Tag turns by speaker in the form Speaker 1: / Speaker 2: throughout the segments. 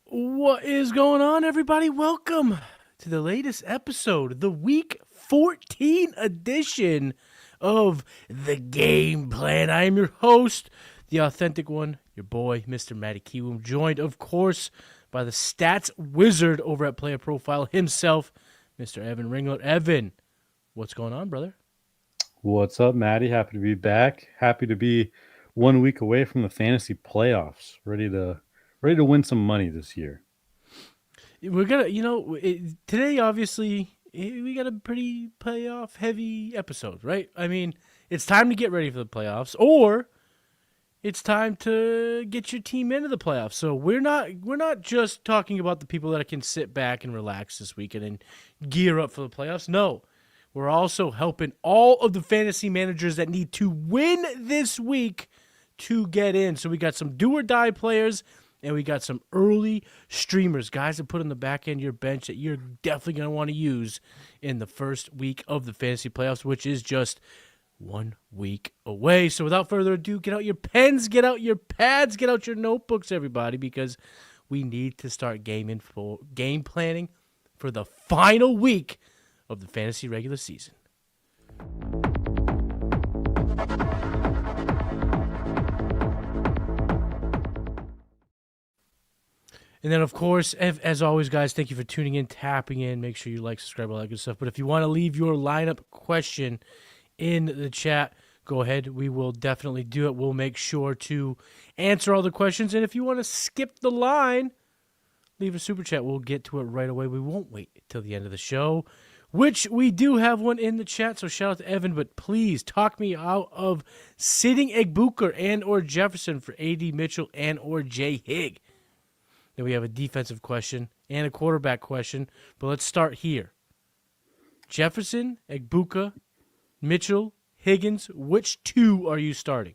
Speaker 1: What is going on, everybody? Welcome to the latest episode, the Week 14 edition of The Game Plan. I am your host, the authentic one, your boy, Mr. Matty Kiwoom, joined, of course, by the stats wizard over at Player Profile himself, Mr. Evan Ringler. Evan, what's going on, brother?
Speaker 2: What's up, Maddie? Happy to be back. Happy to be 1 week away from the fantasy playoffs. Ready to win some money this year.
Speaker 1: We're gonna, today, obviously, we got a pretty playoff heavy episode, right? I mean, it's time to get ready for the playoffs, or it's time to get your team into the playoffs. So we're not just talking about the people that can sit back and relax this weekend and gear up for the playoffs. No, we're also helping all of the fantasy managers that need to win this week to get in. So we got some do or die players, and we got some early streamers, guys that put on the back end of your bench that you're definitely going to want to use in the first week of the fantasy playoffs, which is just 1 week away. So without further ado, get out your pens, get out your pads, get out your notebooks, everybody, because we need to start game planning for the final week of the fantasy regular season. And then, of course, as always, guys, thank you for tuning in, tapping in. Make sure you like, subscribe, all that good stuff. But if you want to leave your lineup question in the chat, go ahead. We will definitely do it. We'll make sure to answer all the questions. And if you want to skip the line, leave a super chat. We'll get to it right away. We won't wait till the end of the show, which we do have one in the chat. So shout out to Evan. But please talk me out of sitting Egbuka and or Jefferson for A.D. Mitchell and or Jay Higg. Then we have a defensive question and a quarterback question. But let's start here. Jefferson, Egbuka, Mitchell, Higgins, which two are you starting?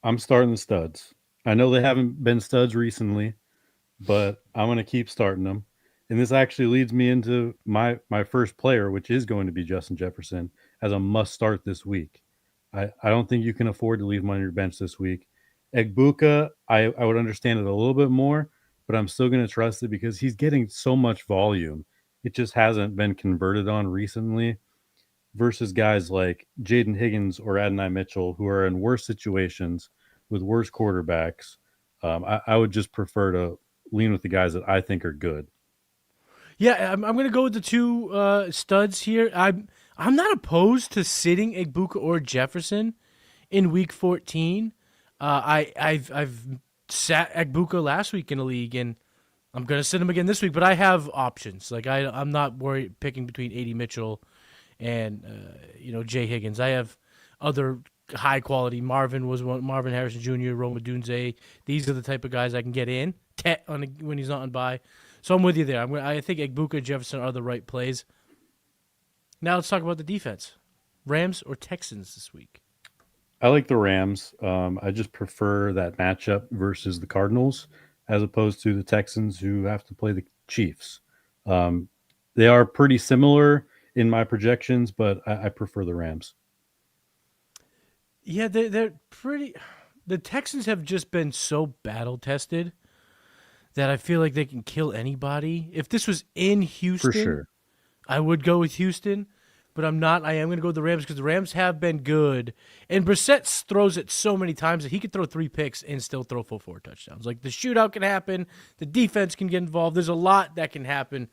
Speaker 2: I'm starting the studs. I know they haven't been studs recently, but I'm going to keep starting them. And this actually leads me into my first player, which is going to be Justin Jefferson, as a must start this week. I don't think you can afford to leave him on your bench this week. Egbuka, I would understand it a little bit more, but I'm still going to trust it because he's getting so much volume. It just hasn't been converted on recently versus guys like Jaden Higgins or Adonai Mitchell who are in worse situations with worse quarterbacks. I would just prefer to lean with the guys that I think are good.
Speaker 1: Yeah, I'm going to go with the two studs here. I'm not opposed to sitting Egbuka or Jefferson in Week 14. I've sat Egbuka last week in a league, and I'm going to sit him again this week. But I have options. Like I'm not worried picking between A.D. Mitchell and Jay Higgins. I have other high quality. Marvin Harrison Jr., Roma Dunze. These are the type of guys I can get in when he's not on bye. So I'm with you there. I think Egbuka and Jefferson are the right plays. Now let's talk about the defense. Rams or Texans this week?
Speaker 2: I like the Rams. I just prefer that matchup versus the Cardinals as opposed to the Texans who have to play the Chiefs. They are pretty similar in my projections, but I prefer the Rams.
Speaker 1: Yeah, they're pretty. The Texans have just been so battle tested that I feel like they can kill anybody. If this was in Houston,
Speaker 2: For sure.
Speaker 1: I would go with Houston, but I'm not. I am going to go with the Rams because the Rams have been good. And Brissett throws it so many times that he could throw 3 picks and still throw full 4 touchdowns. Like the shootout can happen, the defense can get involved. There's a lot that can happen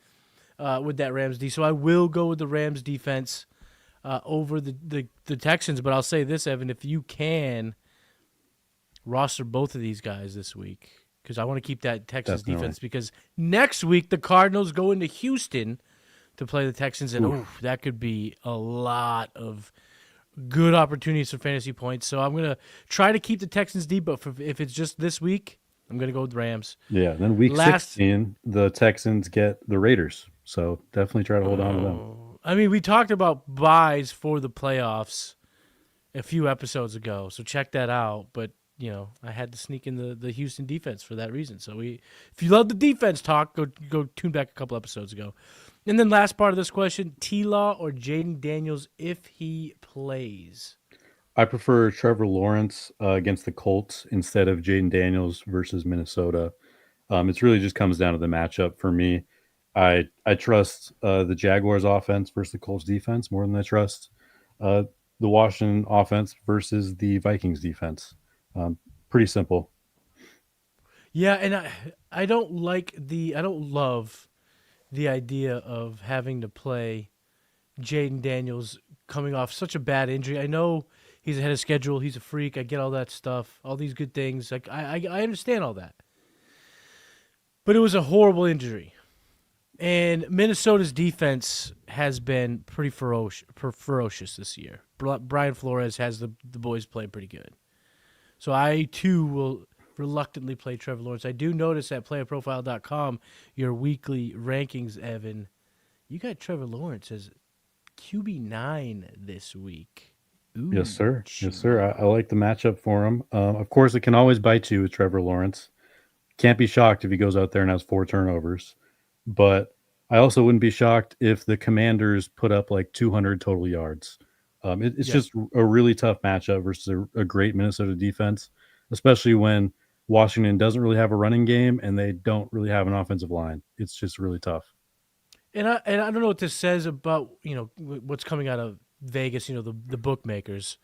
Speaker 1: with that Rams D. So I will go with the Rams defense over the Texans. But I'll say this, Evan, if you can roster both of these guys this week, because I want to keep that Texans defense, because next week the Cardinals go into Houston to play the Texans, and that could be a lot of good opportunities for fantasy points. So I'm going to try to keep the Texans deep, but if it's just this week, I'm going to go with the Rams.
Speaker 2: Yeah, then week 16, the Texans get the Raiders. So definitely try to hold on to them.
Speaker 1: I mean, we talked about buys for the playoffs a few episodes ago, so check that out. But I had to sneak in the Houston defense for that reason. So if you love the defense talk, go tune back a couple episodes ago. And then last part of this question, T-Law or Jaden Daniels if he plays?
Speaker 2: I prefer Trevor Lawrence against the Colts instead of Jaden Daniels versus Minnesota. It's really just comes down to the matchup for me. I trust the Jaguars offense versus the Colts defense more than I trust uh, the Washington offense versus the Vikings defense. Um, Pretty simple.
Speaker 1: Yeah, and I don't love the idea of having to play Jaden Daniels coming off such a bad injury. I know he's ahead of schedule. He's a freak. I get all that stuff, all these good things. Like I understand all that, but it was a horrible injury. And Minnesota's defense has been pretty ferocious this year. Brian Flores has the boys playing pretty good. So I too will reluctantly play Trevor Lawrence. I do notice at playerprofile.com, your weekly rankings, Evan, you got Trevor Lawrence as QB9 this week.
Speaker 2: Yes,
Speaker 1: Ooh,
Speaker 2: sir. Yes, sir. I
Speaker 1: chihuahua.
Speaker 2: like the matchup for him. Of course, it can always bite you with Trevor Lawrence. Can't be shocked if he goes out there and has 4 turnovers. But I also wouldn't be shocked if the Commanders put up like 200 total yards. It's
Speaker 1: Yeah.
Speaker 2: just a really tough matchup versus a great Minnesota defense, especially when Washington doesn't really have a running game and they don't really have an offensive line. It's just really tough.
Speaker 1: And I don't know what this says about, what's coming out of Vegas, the bookmakers.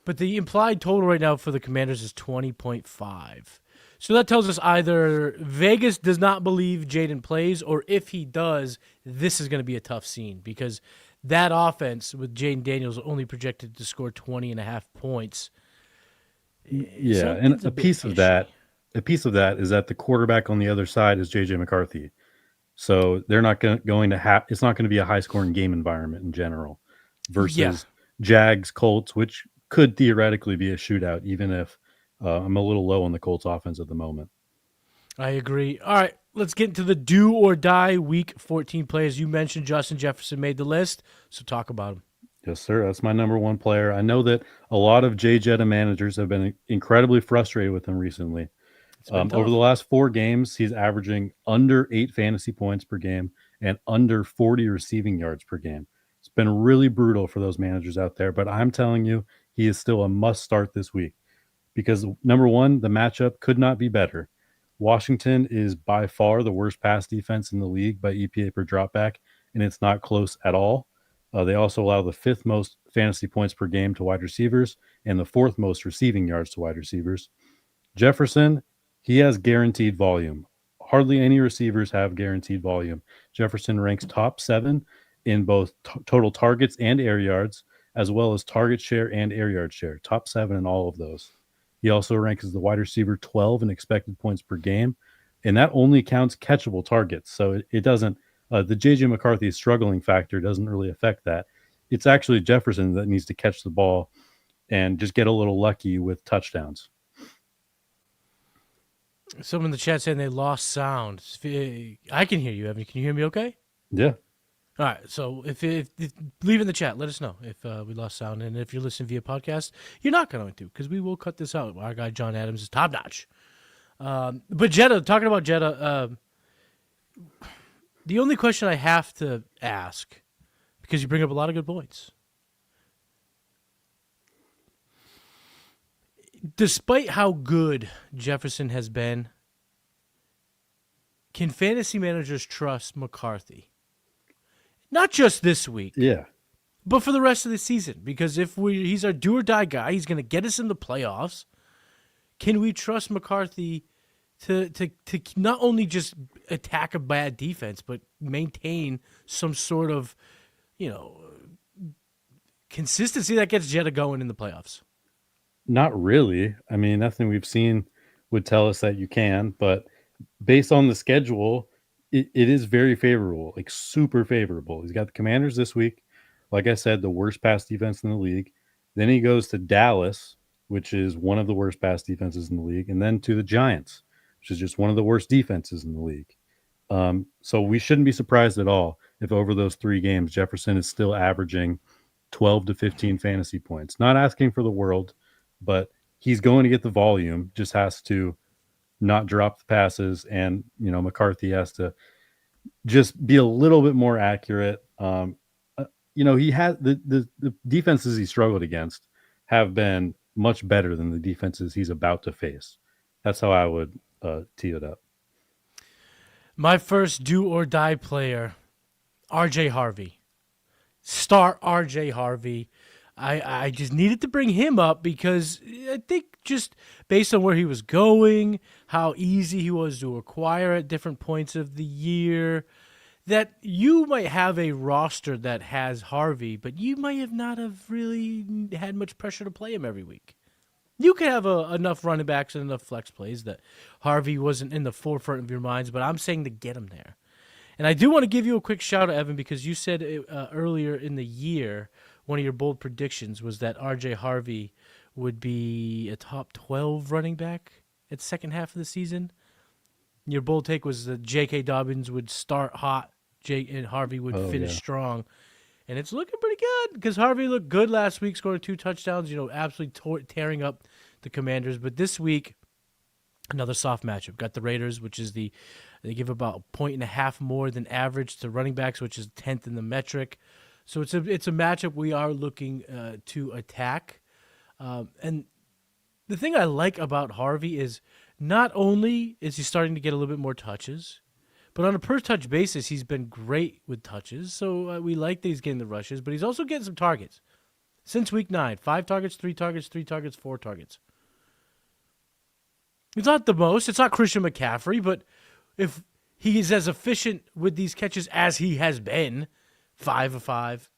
Speaker 1: But the implied total right now for the Commanders is 20.5. So that tells us either Vegas does not believe Jaden plays, or if he does, this is going to be a tough scene because that offense with Jaden Daniels only projected to score 20.5 points.
Speaker 2: Yeah, and
Speaker 1: Something's a bit
Speaker 2: a
Speaker 1: fishy.
Speaker 2: piece of that is that the quarterback on the other side is JJ McCarthy. So they're not going to have. It's not going to be a high scoring game environment in general,
Speaker 1: Yeah,
Speaker 2: versus Jags Colts, which could theoretically be a shootout, even if I'm a little low on the Colts offense at the moment.
Speaker 1: I agree. All right, let's get into the do or die week 14 players. You mentioned Justin Jefferson made the list, so talk about him.
Speaker 2: Yes, sir. That's my number one player. I know that a lot of Jay Jetta managers have been incredibly frustrated with him recently.
Speaker 1: It's been
Speaker 2: Over the
Speaker 1: tough.
Speaker 2: last 4 games, he's averaging under 8 fantasy points per game and under 40 receiving yards per game. It's been really brutal for those managers out there, but I'm telling you, he is still a must start this week because number one, the matchup could not be better. Washington is by far the worst pass defense in the league by EPA per dropback, and it's not close at all. They also allow the fifth most fantasy points per game to wide receivers and the fourth most receiving yards to wide receivers. Jefferson, he has guaranteed volume. Hardly any receivers have guaranteed volume. Jefferson ranks top 7 in both total targets and air yards, as well as target share and air yard share. Top 7 in all of those. He also ranks as the wide receiver 12 in expected points per game, and that only counts catchable targets. So it doesn't. The JJ McCarthy struggling factor doesn't really affect that. It's actually Jefferson that needs to catch the ball and just get a little lucky with touchdowns.
Speaker 1: Someone in the chat saying they lost sound. I can hear you, Evan. Can you hear me okay?
Speaker 2: Yeah.
Speaker 1: All right. So if leave in the chat, let us know if we lost sound. And if you're listening via podcast, you're not going to because we will cut this out. Our guy John Adams is top notch. But Jetta, talking about Jetta, the only question I have to ask, because you bring up a lot of good points. Despite how good Jefferson has been, can fantasy managers trust McCarthy? Not just this week,
Speaker 2: Yeah.
Speaker 1: but for the rest of the season. Because if he's our do or die guy, he's going to get us in the playoffs. Can we trust McCarthy to not only just attack a bad defense, but maintain some sort of, you know, consistency that gets Jetta going in the playoffs?
Speaker 2: Not really. I mean, nothing we've seen would tell us that you can, but based on the schedule, it is very favorable, like super favorable. He's got the Commanders this week. Like I said, the worst pass defense in the league. Then he goes to Dallas, which is one of the worst pass defenses in the league, and then to the Giants, which is just one of the worst defenses in the league. So we shouldn't be surprised at all if over those 3 games, Jefferson is still averaging 12 to 15 fantasy points. Not asking for the world, but he's going to get the volume, just has to not drop the passes. And, McCarthy has to just be a little bit more accurate. He has the defenses he struggled against have been much better than the defenses he's about to face. That's how I would tee it up.
Speaker 1: My first do or die player, RJ Harvey. Start RJ Harvey. I just needed to bring him up because I think just based on where he was going, how easy he was to acquire at different points of the year, that you might have a roster that has Harvey, but you might have not have really had much pressure to play him every week. You could have enough running backs and enough flex plays that Harvey wasn't in the forefront of your minds, but I'm saying to get him there. And I do want to give you a quick shout out, Evan, because you said earlier in the year, one of your bold predictions was that RJ Harvey would be a top 12 running back at the second half of the season. Your bold take was that J.K. Dobbins would start hot, and Harvey would finish strong. And it's looking pretty good because Harvey looked good last week, scoring 2 touchdowns, absolutely tearing up the Commanders. But this week, another soft matchup. Got the Raiders, which is they give about a point and a half more than average to running backs, which is 10th in the metric. So it's a matchup we are looking to attack. And the thing I like about Harvey is not only is he starting to get a little bit more touches, but on a per-touch basis, he's been great with touches. So we like that he's getting the rushes, but he's also getting some targets. Since week 9, 5 targets, 3 targets, 3 targets, 4 targets. It's not the most. It's not Christian McCaffrey, but if he is as efficient with these catches as he has been, 5 of 5,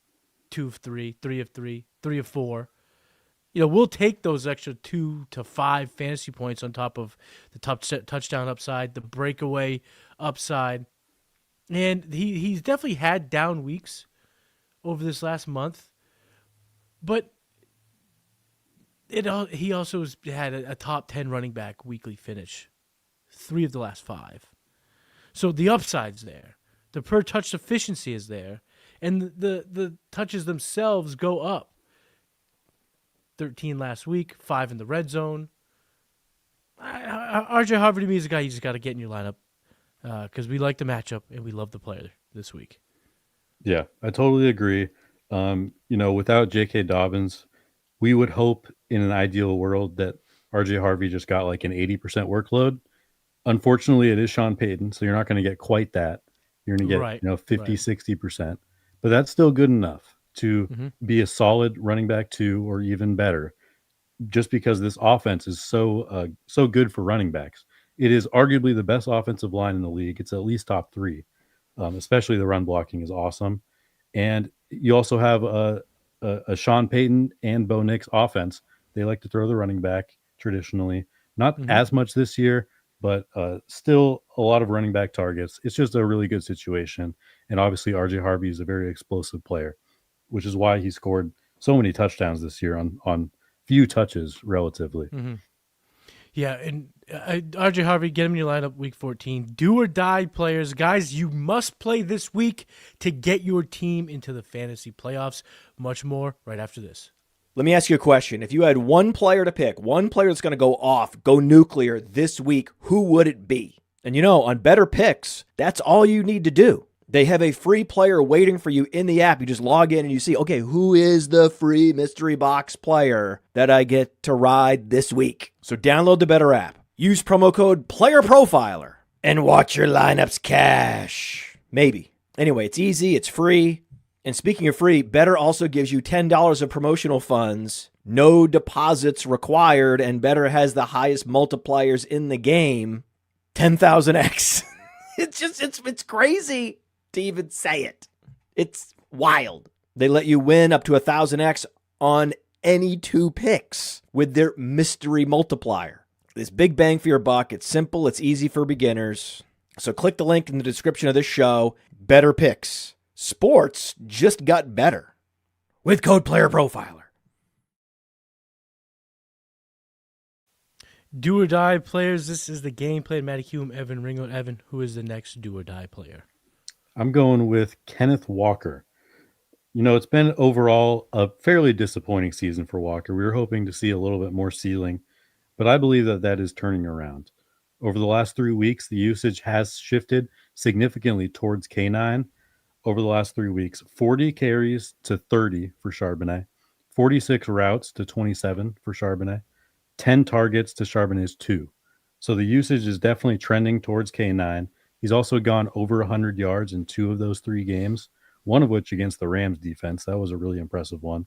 Speaker 1: 2 of 3, 3 of 3, 3 of 4, we'll take those extra 2 to 5 fantasy points on top of the touchdown upside, the breakaway upside. And he's definitely had down weeks over this last month, but he also has had a top 10 running back weekly finish, 3 of the last 5. So the upside's there. The per touch efficiency is there. And the touches themselves go up. 13 last week, 5 in the red zone. RJ Harvey to me is a guy you just got to get in your lineup because we like the matchup and we love the player this week.
Speaker 2: Yeah, I totally agree. Without J.K. Dobbins, we would hope in an ideal world that RJ Harvey just got like an 80% workload. Unfortunately, it is Sean Payton, so you're not going to get quite that. You're going to get 50, 60%. But that's still good enough to be a solid running back 2 or even better, just because this offense is so good for running backs. It is arguably the best offensive line in the league. It's at least top 3, especially the run blocking is awesome. And you also have a Sean Payton and Bo Nix offense. They like to throw the running back traditionally. Not as much this year, but still a lot of running back targets. It's just a really good situation. And obviously RJ Harvey is a very explosive player, which is why he scored so many touchdowns this year on few touches relatively.
Speaker 1: Yeah, and RJ Harvey, get him in your lineup week 14. Do or die players. Guys, you must play this week to get your team into the fantasy playoffs. Much more right after this.
Speaker 3: Let me ask you a question. If you had one player to pick, one player that's going to go off, go nuclear this week, who would it be? And on Better Picks, that's all you need to do. They have a free player waiting for you in the app. You just log in and you see, okay, who is the free mystery box player that I get to ride this week? So download the Better app. Use promo code PlayerProfiler and watch your lineups cash. Maybe. Anyway, it's easy. It's free. And speaking of free, Better also gives you $10 of promotional funds, no deposits required, and Better has the highest multipliers in the game, 10,000x. It's crazy to even say it. It's wild. They let you win up to 1,000x on any 2 picks with their mystery multiplier. This big bang for your buck. It's simple. It's easy for beginners. So click the link in the description of this show. Better Picks. Sports just got better with code PlayerProfiler.
Speaker 1: Do or die players. This is the gameplay. Matty Hume, Evan Ringo. Evan, who is the next do or die player?
Speaker 2: I'm going with Kenneth Walker. It's been overall a fairly disappointing season for Walker. We were hoping to see a little bit more ceiling, but I believe that is turning around. Over the last 3 weeks, the usage has shifted significantly towards K9. Over the last 3 weeks, 40 carries to 30 for Charbonnet, 46 routes to 27 for Charbonnet, 10 targets to Charbonnet's 2. So the usage is definitely trending towards K9. He's also gone over 100 yards in 2 of those 3 games, one of which against the Rams defense. That was a really impressive one.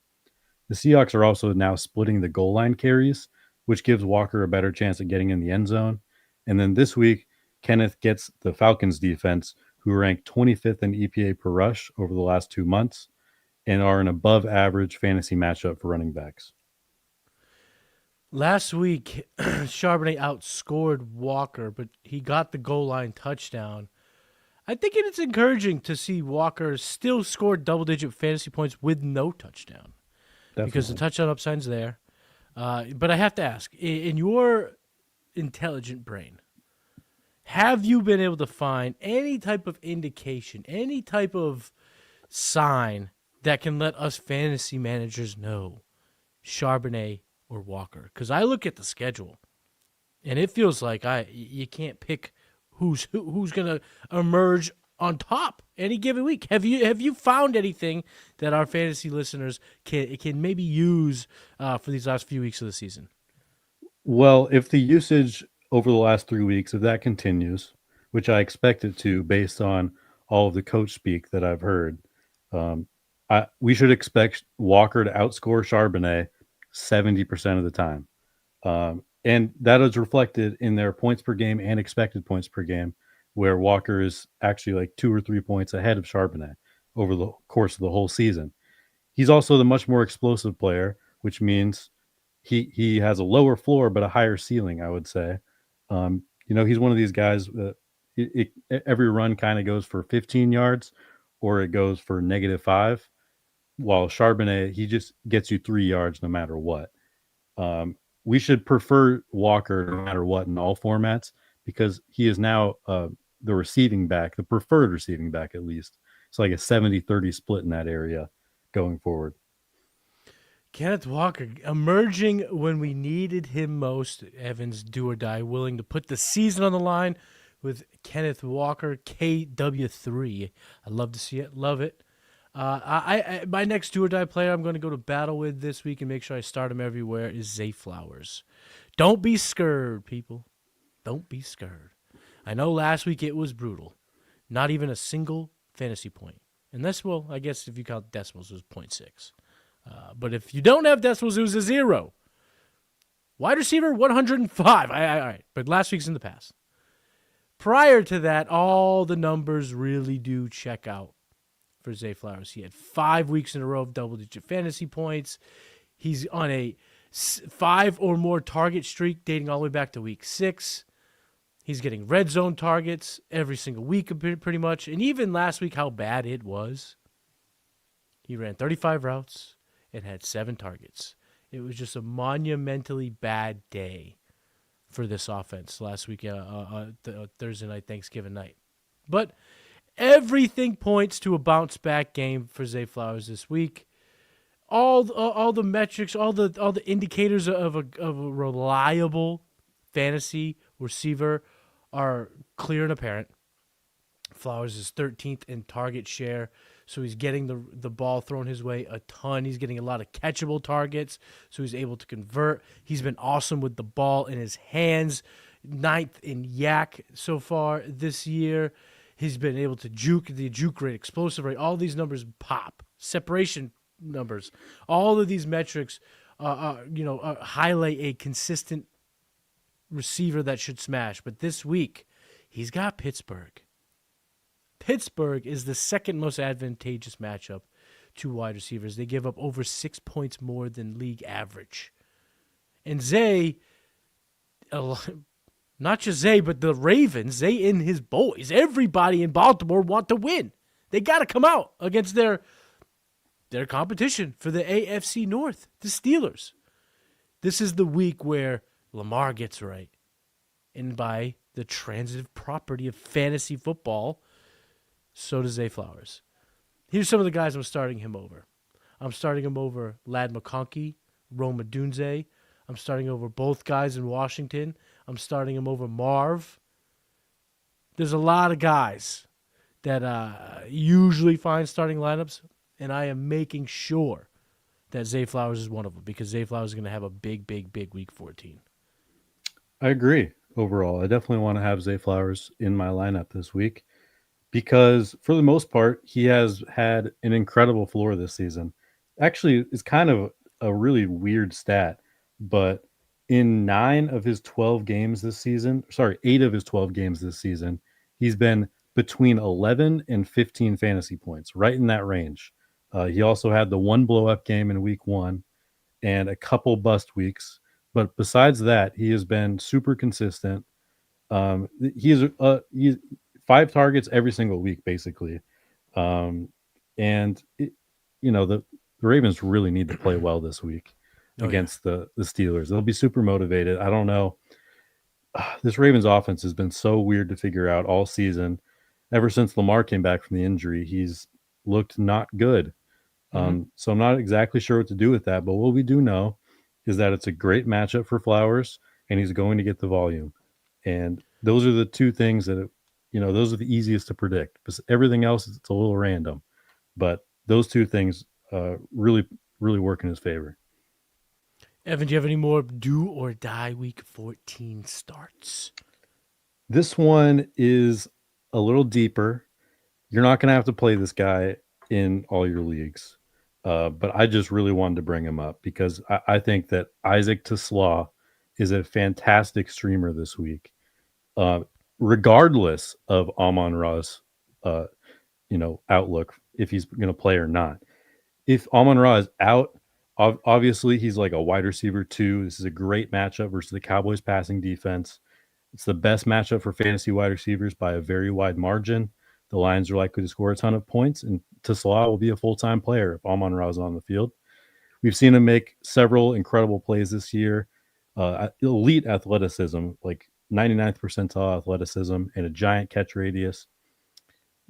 Speaker 2: The Seahawks are also now splitting the goal line carries, which gives Walker a better chance at getting in the end zone. And then this week, Kenneth gets the Falcons defense, who ranked 25th in EPA per rush over the last 2 months and are an above average fantasy matchup for running backs.
Speaker 1: Last week, Charbonnet outscored Walker, but he got the goal line touchdown. I think it's encouraging to see Walker still score double-digit fantasy points with no touchdown.
Speaker 2: Definitely.
Speaker 1: Because the touchdown upside's there. But I have to ask, in your intelligent brain, have you been able to find any type of indication, any type of sign that can let us fantasy managers know Charbonnet or Walker? Because I look at the schedule, and it feels like you can't pick who's going to emerge on top any given week. Have you found anything that our fantasy listeners can maybe use for these last few weeks of the season?
Speaker 2: Well, if the usage over the last 3 weeks, if that continues, which I expect it to based on all of the coach speak that I've heard, we should expect Walker to outscore Charbonnet 70% of the time. And that is reflected in their points per game and expected points per game, where Walker is actually like 2 or 3 points ahead of Charbonnet over the course of the whole season. He's also the much more explosive player, which means he has a lower floor but a higher ceiling, I would say. He's one of these guys that every run kind of goes for 15 yards or it goes for -5, while Charbonnet, he just gets you 3 yards no matter what. We should prefer Walker no matter what in all formats because he is now the receiving back, the preferred receiving back at least. It's like a 70-30 split in that area going forward.
Speaker 1: Kenneth Walker emerging when we needed him most. Evans, do or die, willing to put the season on the line with Kenneth Walker, KW3. I love to see it. Love it. My next do or die player I'm going to go to battle with this week and make sure I start him everywhere is Zay Flowers. Don't be scared, people. Don't be scared. I know last week it was brutal. Not even a single fantasy point. And that's, well, I guess if you count decimals, it was 0.6. But if you don't have decimals, it was a 0. Wide receiver, 105. All right. But last week's in the past. Prior to that, all the numbers really do check out for Zay Flowers. He had 5 weeks in a row of double-digit fantasy points. He's on a 5 or more target streak dating all the way back to week 6. He's getting red zone targets every single week pretty much. And even last week, how bad it was. He ran 35 routes and had 7 targets. It was just a monumentally bad day for this offense last week, Thursday night, Thanksgiving night. But everything points to a bounce-back game for Zay Flowers this week. All the metrics, all the indicators of a reliable fantasy receiver are clear and apparent. Flowers is 13th in target share, so he's getting the ball thrown his way a ton. He's getting a lot of catchable targets, so he's able to convert. He's been awesome with the ball in his hands. 9th in yak so far this year. He's been able to juke rate, explosive rate. All these numbers pop. Separation numbers. All of these metrics, highlight a consistent receiver that should smash. But this week, he's got Pittsburgh. Pittsburgh is the second most advantageous matchup to wide receivers. They give up over 6 points more than league average. And Zay, not just Zay, but the Ravens, Zay and his boys, everybody in Baltimore want to win. They got to come out against their competition for the AFC North, the Steelers. This is the week where Lamar gets right. And by the transitive property of fantasy football, so does Zay Flowers. Here's some of the guys I'm starting him over. I'm starting him over Lad McConkey, Rome Odunze. I'm starting over both guys in Washington. I'm starting him over Marv. There's a lot of guys that usually find starting lineups, and I am making sure that Zay Flowers is one of them because Zay Flowers is going to have a big, big, big week 14.
Speaker 2: I agree. overall. I definitely want to have Zay Flowers in my lineup this week because, for the most part, he has had an incredible floor this season. Actually, it's kind of a really weird stat, but in 8 of his 12 games this season, he's been between 11 and 15 fantasy points, right in that range. He also had the one blow up game in week 1 and a couple bust weeks. But besides that, he has been super consistent. He's 5 targets every single week, basically. And the Ravens really need to play well this week against the Steelers. They'll be super motivated. I don't know. This Ravens offense has been so weird to figure out all season. Ever since Lamar came back from the injury, he's looked not good. So I'm not exactly sure what to do with that. But what we do know is that it's a great matchup for Flowers, and he's going to get the volume. And those are the two things that, those are the easiest to predict. But everything else, it's a little random. But those two things really, really work in his favor.
Speaker 1: Evan, do you have any more do or die week 14 starts?
Speaker 2: This one is a little deeper. You're not going to have to play this guy in all your leagues. But I just really wanted to bring him up because I think that Isaac Teslaw is a fantastic streamer this week, regardless of Amon-Ra's, outlook, if he's going to play or not. If Amon-Ra is out, obviously he's like a wide receiver 2. This is a great matchup versus the Cowboys passing defense. It's the best matchup for fantasy wide receivers by a very wide margin. The Lions are likely to score a ton of points, and Teslaw will be a full-time player if Amon-Ra is on the field. We've seen him make several incredible plays this year. Elite athleticism, like 99th percentile athleticism, and a giant catch radius.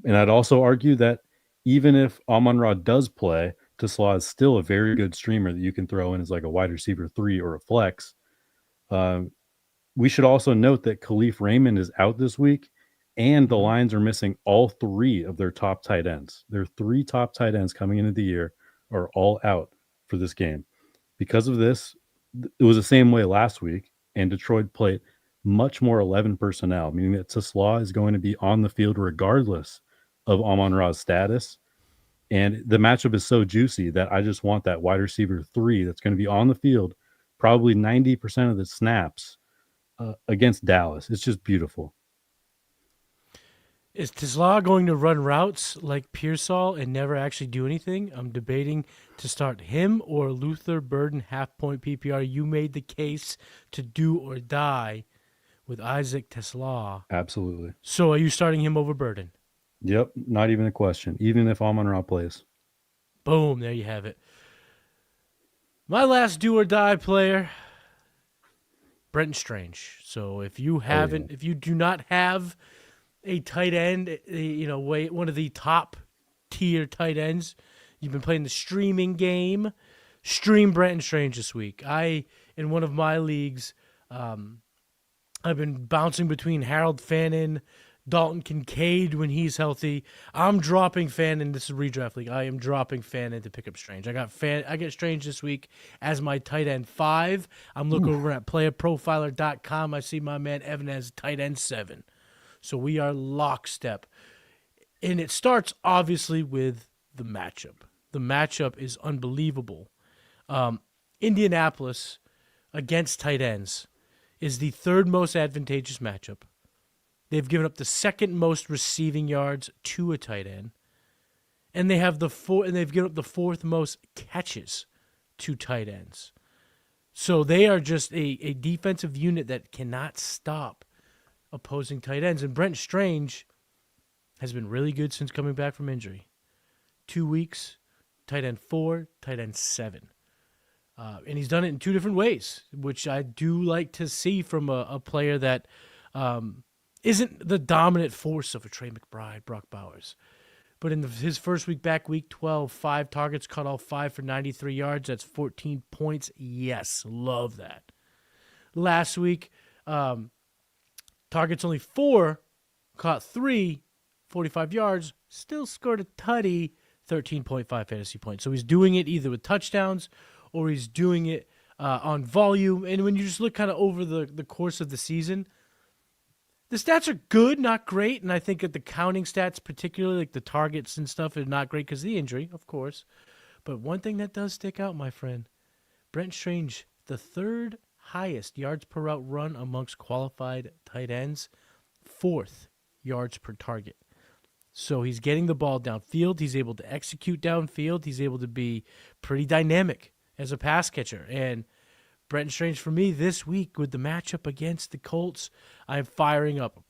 Speaker 2: And I'd also argue that even if Amon-Ra does play, Teslaw is still a very good streamer that you can throw in as like a wide receiver 3 or a flex. We should also note that Khalif Raymond is out this week, and the Lions are missing all 3 of their top tight ends. Their 3 top tight ends coming into the year are all out for this game. Because of this, it was the same way last week, and Detroit played much more 11 personnel, meaning that Teslaw is going to be on the field regardless of Amon-Ra's status. And the matchup is so juicy that I just want that wide receiver 3 that's going to be on the field probably 90% of the snaps against Dallas. It's just beautiful.
Speaker 1: Is Teslaw going to run routes like Pearsall and never actually do anything? I'm debating to start him or Luther Burden half-point PPR. You made the case to do or die with Isaac Teslaw.
Speaker 2: Absolutely.
Speaker 1: So are you starting him over Burden?
Speaker 2: Yep, not even a question, even if Amon-Ra plays.
Speaker 1: Boom, there you have it. My last do or die player, Brenton Strange. So if you haven't, if you do not have a tight end, one of the top tier tight ends, you've been playing the streaming game, stream Brenton Strange this week. In one of my leagues, I've been bouncing between Harold Fannin, Dalton Kincaid when he's healthy. I'm dropping Fannin. This is redraft league. I am dropping Fannin to pick up Strange. I get Strange this week as my tight end 5. I'm looking over at playerprofiler.com. I see my man Evan as tight end 7. So we are lockstep. And it starts obviously with the matchup. The matchup is unbelievable. Indianapolis against tight ends is the 3rd most advantageous matchup. They've given up the 2nd most receiving yards to a tight end, and they've given up the 4th most catches to tight ends. So they are just a defensive unit that cannot stop opposing tight ends. And Brent Strange has been really good since coming back from injury. 2 weeks, tight end 4, tight end 7. And he's done it in 2 different ways, which I do like to see from a player that isn't the dominant force of a Trey McBride, Brock Bowers. But in his first week back, week 12, 5 targets, caught all 5 for 93 yards. That's 14 points. Yes, love that. Last week, targets only 4, caught 3, 45 yards, still scored a tutty, 13.5 fantasy points. So he's doing it either with touchdowns or he's doing it on volume. And when you just look kind of over the course of the season, The stats are good, not great, and I think that the counting stats, particularly like the targets and stuff, are not great because of the injury, of course. But one thing that does stick out, my friend, Brent Strange, the third highest yards per route run amongst qualified tight ends, fourth yards per target. So he's getting the ball downfield. He's able to execute downfield. He's able to be pretty dynamic as a pass catcher. And Brenton Strange, for me, this week with the matchup against the Colts, I'm firing up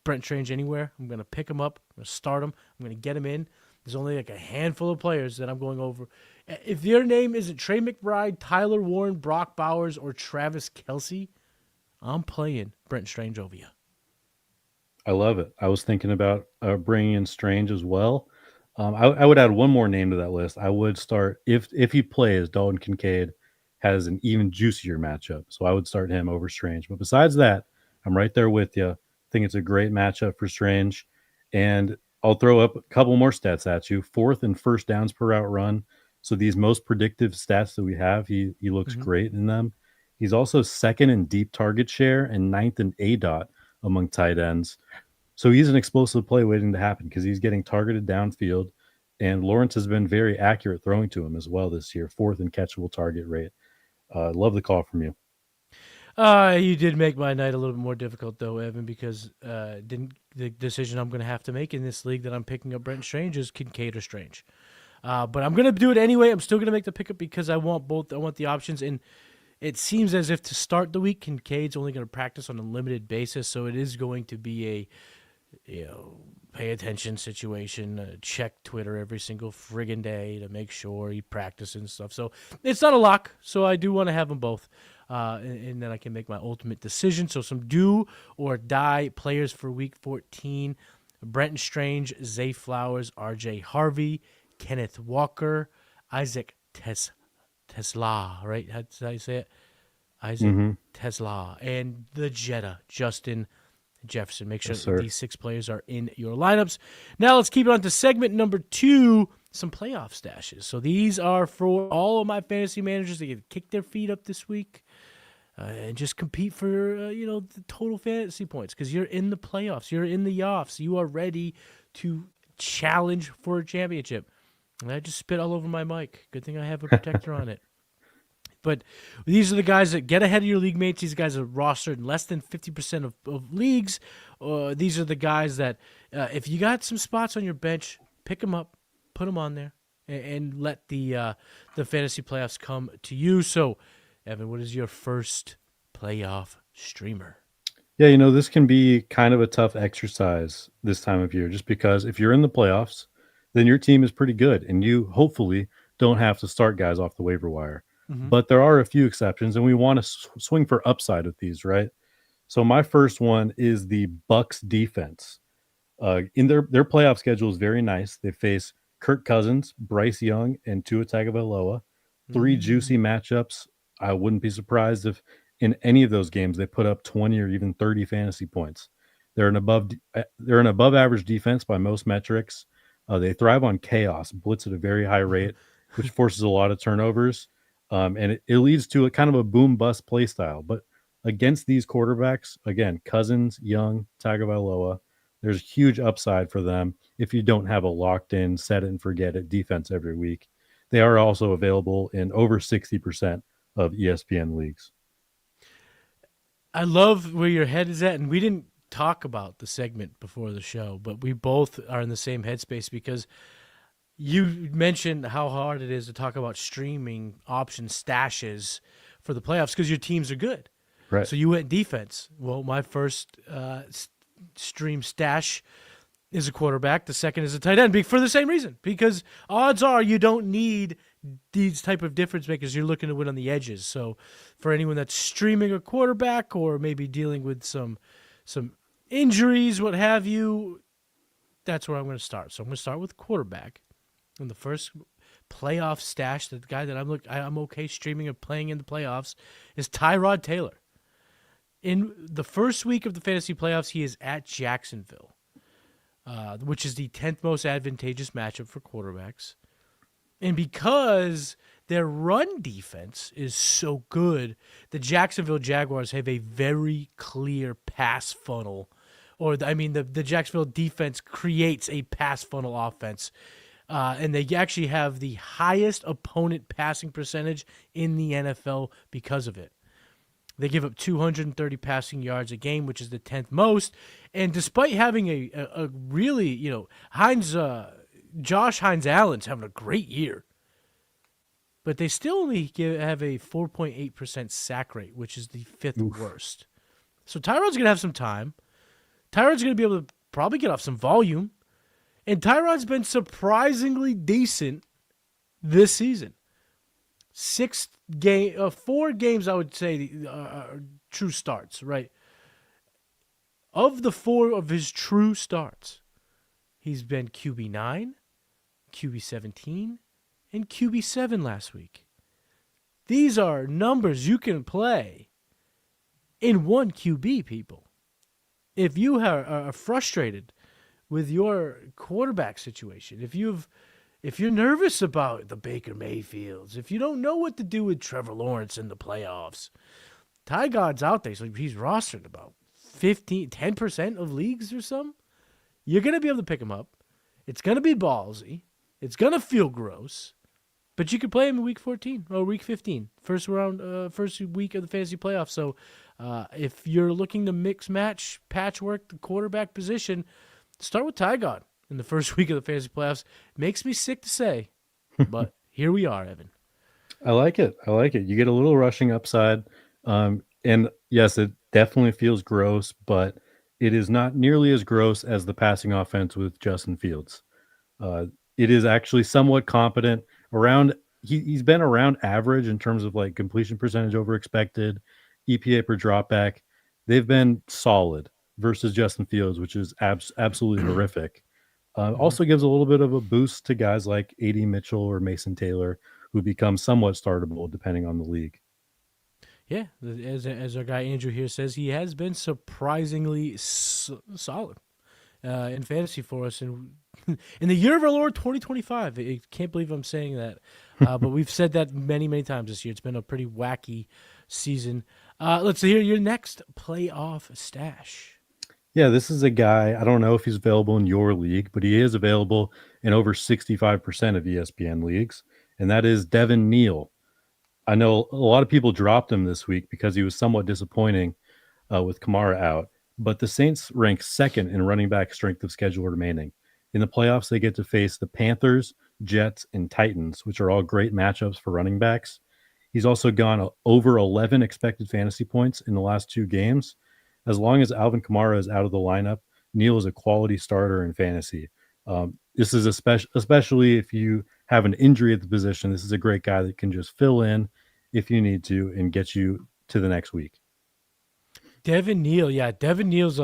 Speaker 1: Brenton Strange anywhere. I'm going to pick him up. I'm going to start him. I'm going to get him in. There's only like a handful of players that I'm going over. If your name isn't Trey McBride, Tyler Warren, Brock Bowers, or Travis Kelce, I'm playing Brenton Strange over you.
Speaker 2: I love it. I was thinking about bringing in Strange as well. I would add one more name to that list. I would start if he plays. Dalton Kincaid has an even juicier matchup, so I would start him over Strange. But besides that, I'm right there with you. I think it's a great matchup for Strange, and I'll throw up a couple more stats at you. Fourth and first downs per route run. So these most predictive stats that we have, he looks great in them. He's also second in deep target share and ninth in ADOT among tight ends. So he's an explosive play waiting to happen because he's getting targeted downfield. And Lawrence has been very accurate throwing to him as well this year, fourth in catchable target rate. Love the call from you.
Speaker 1: You did make my night a little bit more difficult, though, Evan, because the decision I'm going to have to make in this league that I'm picking up Brent Strange is Kincaid or Strange. But I'm going to do it anyway. I'm still going to make the pickup because I want both. I want the options. And it seems as if to start the week, Kincaid's only going to practice on a limited basis, so it is going to be a pay attention situation. Check Twitter every single friggin' day to make sure he practices and stuff. So it's not a lock. So I do want to have them both, and then I can make my ultimate decision. So some do or die players for Week 14: Brenton Strange, Zay Flowers, R.J. Harvey, Kenneth Walker, Isaac Tesla, right? That's how you say it? Isaac Tesla, and the Jetta, Justin Jefferson. Make sure that these 6 players are in your lineups. Now let's keep it on to segment number 2, some playoff stashes. So these are for all of my fantasy managers that get to kick their feet up this week and just compete for the total fantasy points because you're in the playoffs. You're in the offs. You are ready to challenge for a championship. And I just spit all over my mic. Good thing I have a protector on it. But these are the guys that get ahead of your league mates. These guys are rostered in less than 50% of leagues. These are the guys that, if you got some spots on your bench, pick them up, put them on there, and let the fantasy playoffs come to you. So, Evan, what is your first playoff streamer?
Speaker 2: Yeah, this can be kind of a tough exercise this time of year just because if you're in the playoffs, then your team is pretty good, and you hopefully don't have to start guys off the waiver wire. But there are a few exceptions, and we want to swing for upside with these, right? So my first one is the Bucks defense. In their playoff schedule is very nice. They face Kirk Cousins, Bryce Young, and Tua Tagovailoa. 3 juicy matchups. I wouldn't be surprised if in any of those games they put up 20 or even 30 fantasy points. They're an above average defense by most metrics. They thrive on chaos, blitz at a very high rate, which forces a lot of turnovers. And it leads to a kind of a boom-bust play style. But against these quarterbacks, again, Cousins, Young, Tagovailoa, there's huge upside for them if you don't have a locked-in, set-it-and-forget-it defense every week. They are also available in over 60% of ESPN leagues.
Speaker 1: I love where your head is at, and we didn't talk about the segment before the show, but we both are in the same headspace because you mentioned how hard it is to talk about streaming option stashes for the playoffs because your teams are good.
Speaker 2: Right.
Speaker 1: So you went defense. Well, my first stream stash is a quarterback. The second is a tight end for the same reason, because odds are you don't need these type of difference makers. You're looking to win on the edges. So for anyone that's streaming a quarterback or maybe dealing with some injuries, what have you, that's where I'm going to start. So I'm going to start with quarterback. And the first playoff stash, the guy that I'm okay streaming or playing in the playoffs, is Tyrod Taylor. In the first week of the fantasy playoffs, he is at Jacksonville, which is the 10th most advantageous matchup for quarterbacks. And because their run defense is so good, the Jacksonville Jaguars have a very clear pass funnel the Jacksonville defense creates a pass funnel offense. And they actually have the highest opponent passing percentage in the NFL because of it. They give up 230 passing yards a game, which is the 10th most. And despite having a really, Josh Hines Allen's having a great year, but they still only have a 4.8% sack rate, which is the fifth worst. So Tyrod's going to have some time. Tyrod's going to be able to probably get off some volume. And Tyrod's been surprisingly decent this season. 4 games, I would say, true starts, right? Of the 4 of his true starts, he's been QB9, QB17, and QB7 last week. These are numbers you can play in one QB, people. If you are frustrated with your quarterback situation, if you're nervous about the Baker Mayfields, if you don't know what to do with Trevor Lawrence in the playoffs, Ty God's out there, so he's rostered about 10% of leagues or something. You're going to be able to pick him up. It's going to be ballsy. It's going to feel gross. But you could play him in week 14 or week 15, first week of the fantasy playoffs. So if you're looking to patchwork the quarterback position, start with Ty God in the first week of the fantasy playoffs. Makes me sick to say, but here we are, Evan.
Speaker 2: I like it. You get a little rushing upside. And yes, it definitely feels gross, but it is not nearly as gross as the passing offense with Justin Fields. It is actually somewhat competent. He's been around average in terms of like completion percentage over expected, EPA per dropback. They've been solid versus Justin Fields, which is absolutely horrific. Also gives a little bit of a boost to guys like A.D. Mitchell or Mason Taylor, who become somewhat startable depending on the league. Yeah,
Speaker 1: as our guy Andrew here says, he has been surprisingly solid in fantasy for us in the year of our Lord 2025. I can't believe I'm saying that, but we've said that many, many times this year. It's been a pretty wacky season. Let's hear your next playoff stash.
Speaker 2: Yeah, this is a guy, I don't know if he's available in your league, but he is available in over 65% of ESPN leagues, and that is Devin Neal. I know a lot of people dropped him this week because he was somewhat disappointing with Kamara out, but the Saints rank second in running back strength of schedule remaining. In the playoffs, they get to face the Panthers, Jets, and Titans, which are all great matchups for running backs. He's also gone over 11 expected fantasy points in the last 2 games. As long as Alvin Kamara is out of the lineup, Neal is a quality starter in fantasy. This is especially if you have an injury at the position. This is a great guy that can just fill in if you need to and get you to the next week.
Speaker 1: Devin Neal, yeah. Devin Neal's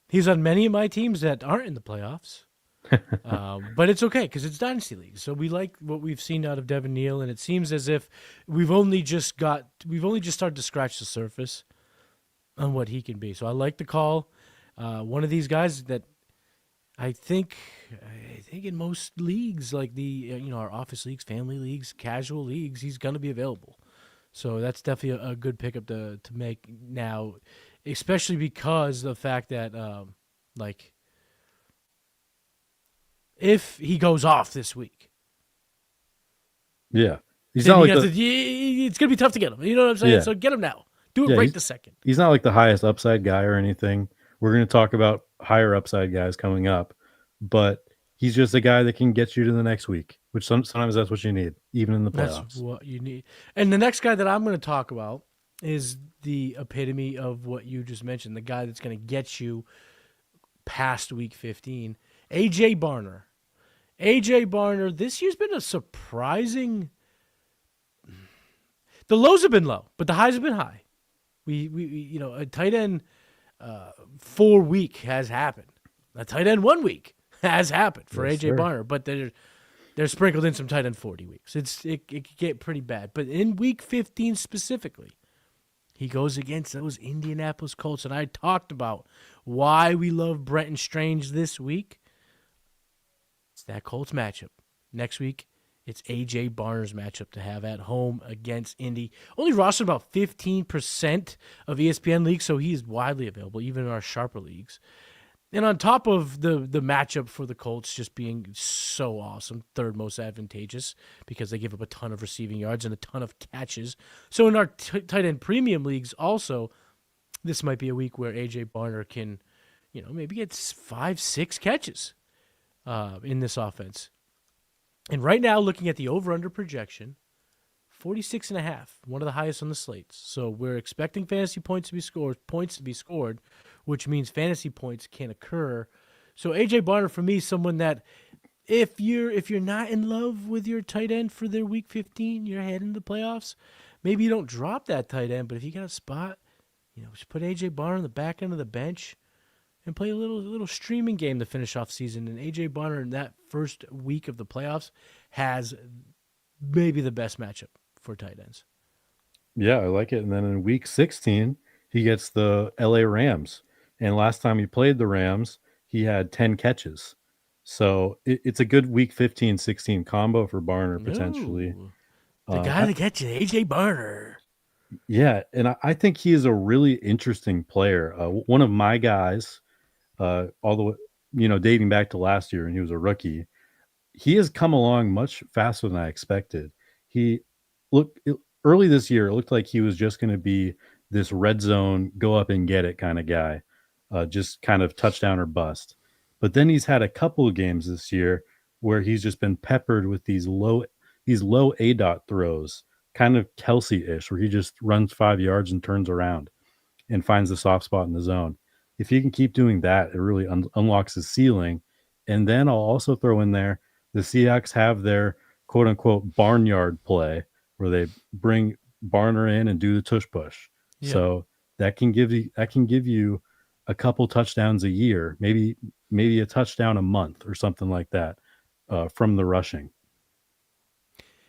Speaker 1: he's on many of my teams that aren't in the playoffs. But it's okay because it's Dynasty League. So we like what we've seen out of Devin Neal, and it seems as if we've only just started to scratch the surface on what he can be. So I like the call. One of these guys that I think in most leagues, like our office leagues, family leagues, casual leagues, he's going to be available. So that's definitely a good pickup to make now, especially because of the fact that if he goes off this week,
Speaker 2: yeah,
Speaker 1: it's going to be tough to get him. You know what I'm saying?
Speaker 2: Yeah.
Speaker 1: So get him now. Do it right this second.
Speaker 2: He's not like the highest upside guy or anything. We're going to talk about higher upside guys coming up, but he's just a guy that can get you to the next week, which sometimes that's what you need, even in the playoffs.
Speaker 1: That's what you need. And the next guy that I'm going to talk about is the epitome of what you just mentioned, the guy that's going to get you past week 15, A.J. Barner. A.J. Barner, this year's been a surprising... The lows have been low, but the highs have been high. We a tight end 4 week has happened. A tight end 1 week has happened for A.J. Barner, but they're sprinkled in some tight end 40 weeks. It could get pretty bad. But in week 15 specifically, he goes against those Indianapolis Colts, and I talked about why we love Brenton Strange this week. It's that Colts matchup. Next week, It's A.J. Barner's matchup to have at home against Indy. Only rostered about 15% of ESPN leagues, so he is widely available, even in our sharper leagues. And on top of the matchup for the Colts just being so awesome, third most advantageous because they give up a ton of receiving yards and a ton of catches. So in our tight end premium leagues also, this might be a week where A.J. Barner can, maybe get 5-6 catches in this offense. And right now, looking at the over-under projection, 46.5, one of the highest on the slates. So we're expecting fantasy points to be scored, which means fantasy points can occur. So A.J. Barner, for me, someone that if you're not in love with your tight end for their week 15, you're heading to the playoffs, maybe you don't drop that tight end, but if you got a spot, just put A.J. Barner on the back end of the bench and play a little streaming game to finish off season. And A.J. Barner in that first week of the playoffs has maybe the best matchup for tight ends.
Speaker 2: Yeah, I like it. And then in week 16, he gets the LA Rams. And last time he played the Rams, he had 10 catches. So it's a good week 15-16 combo for Barner potentially.
Speaker 1: Ooh, the guy that catches A.J. Barner.
Speaker 2: Yeah, and I think he is a really interesting player. One of my guys, all the way, dating back to last year, and he was a rookie. He has come along much faster than I expected. He looked early this year. It looked like he was just going to be this red zone, go up and get it kind of guy, just kind of touchdown or bust. But then he's had a couple of games this year where he's just been peppered with these low A-dot throws, kind of Kelsey-ish, where he just runs 5 yards and turns around and finds the soft spot in the zone. If he can keep doing that, it really unlocks his ceiling. And then I'll also throw in there the Seahawks have their quote-unquote barnyard play where they bring Barner in and do the tush push. Yeah. So that can give you a couple touchdowns a year, maybe a touchdown a month or something like that from the rushing.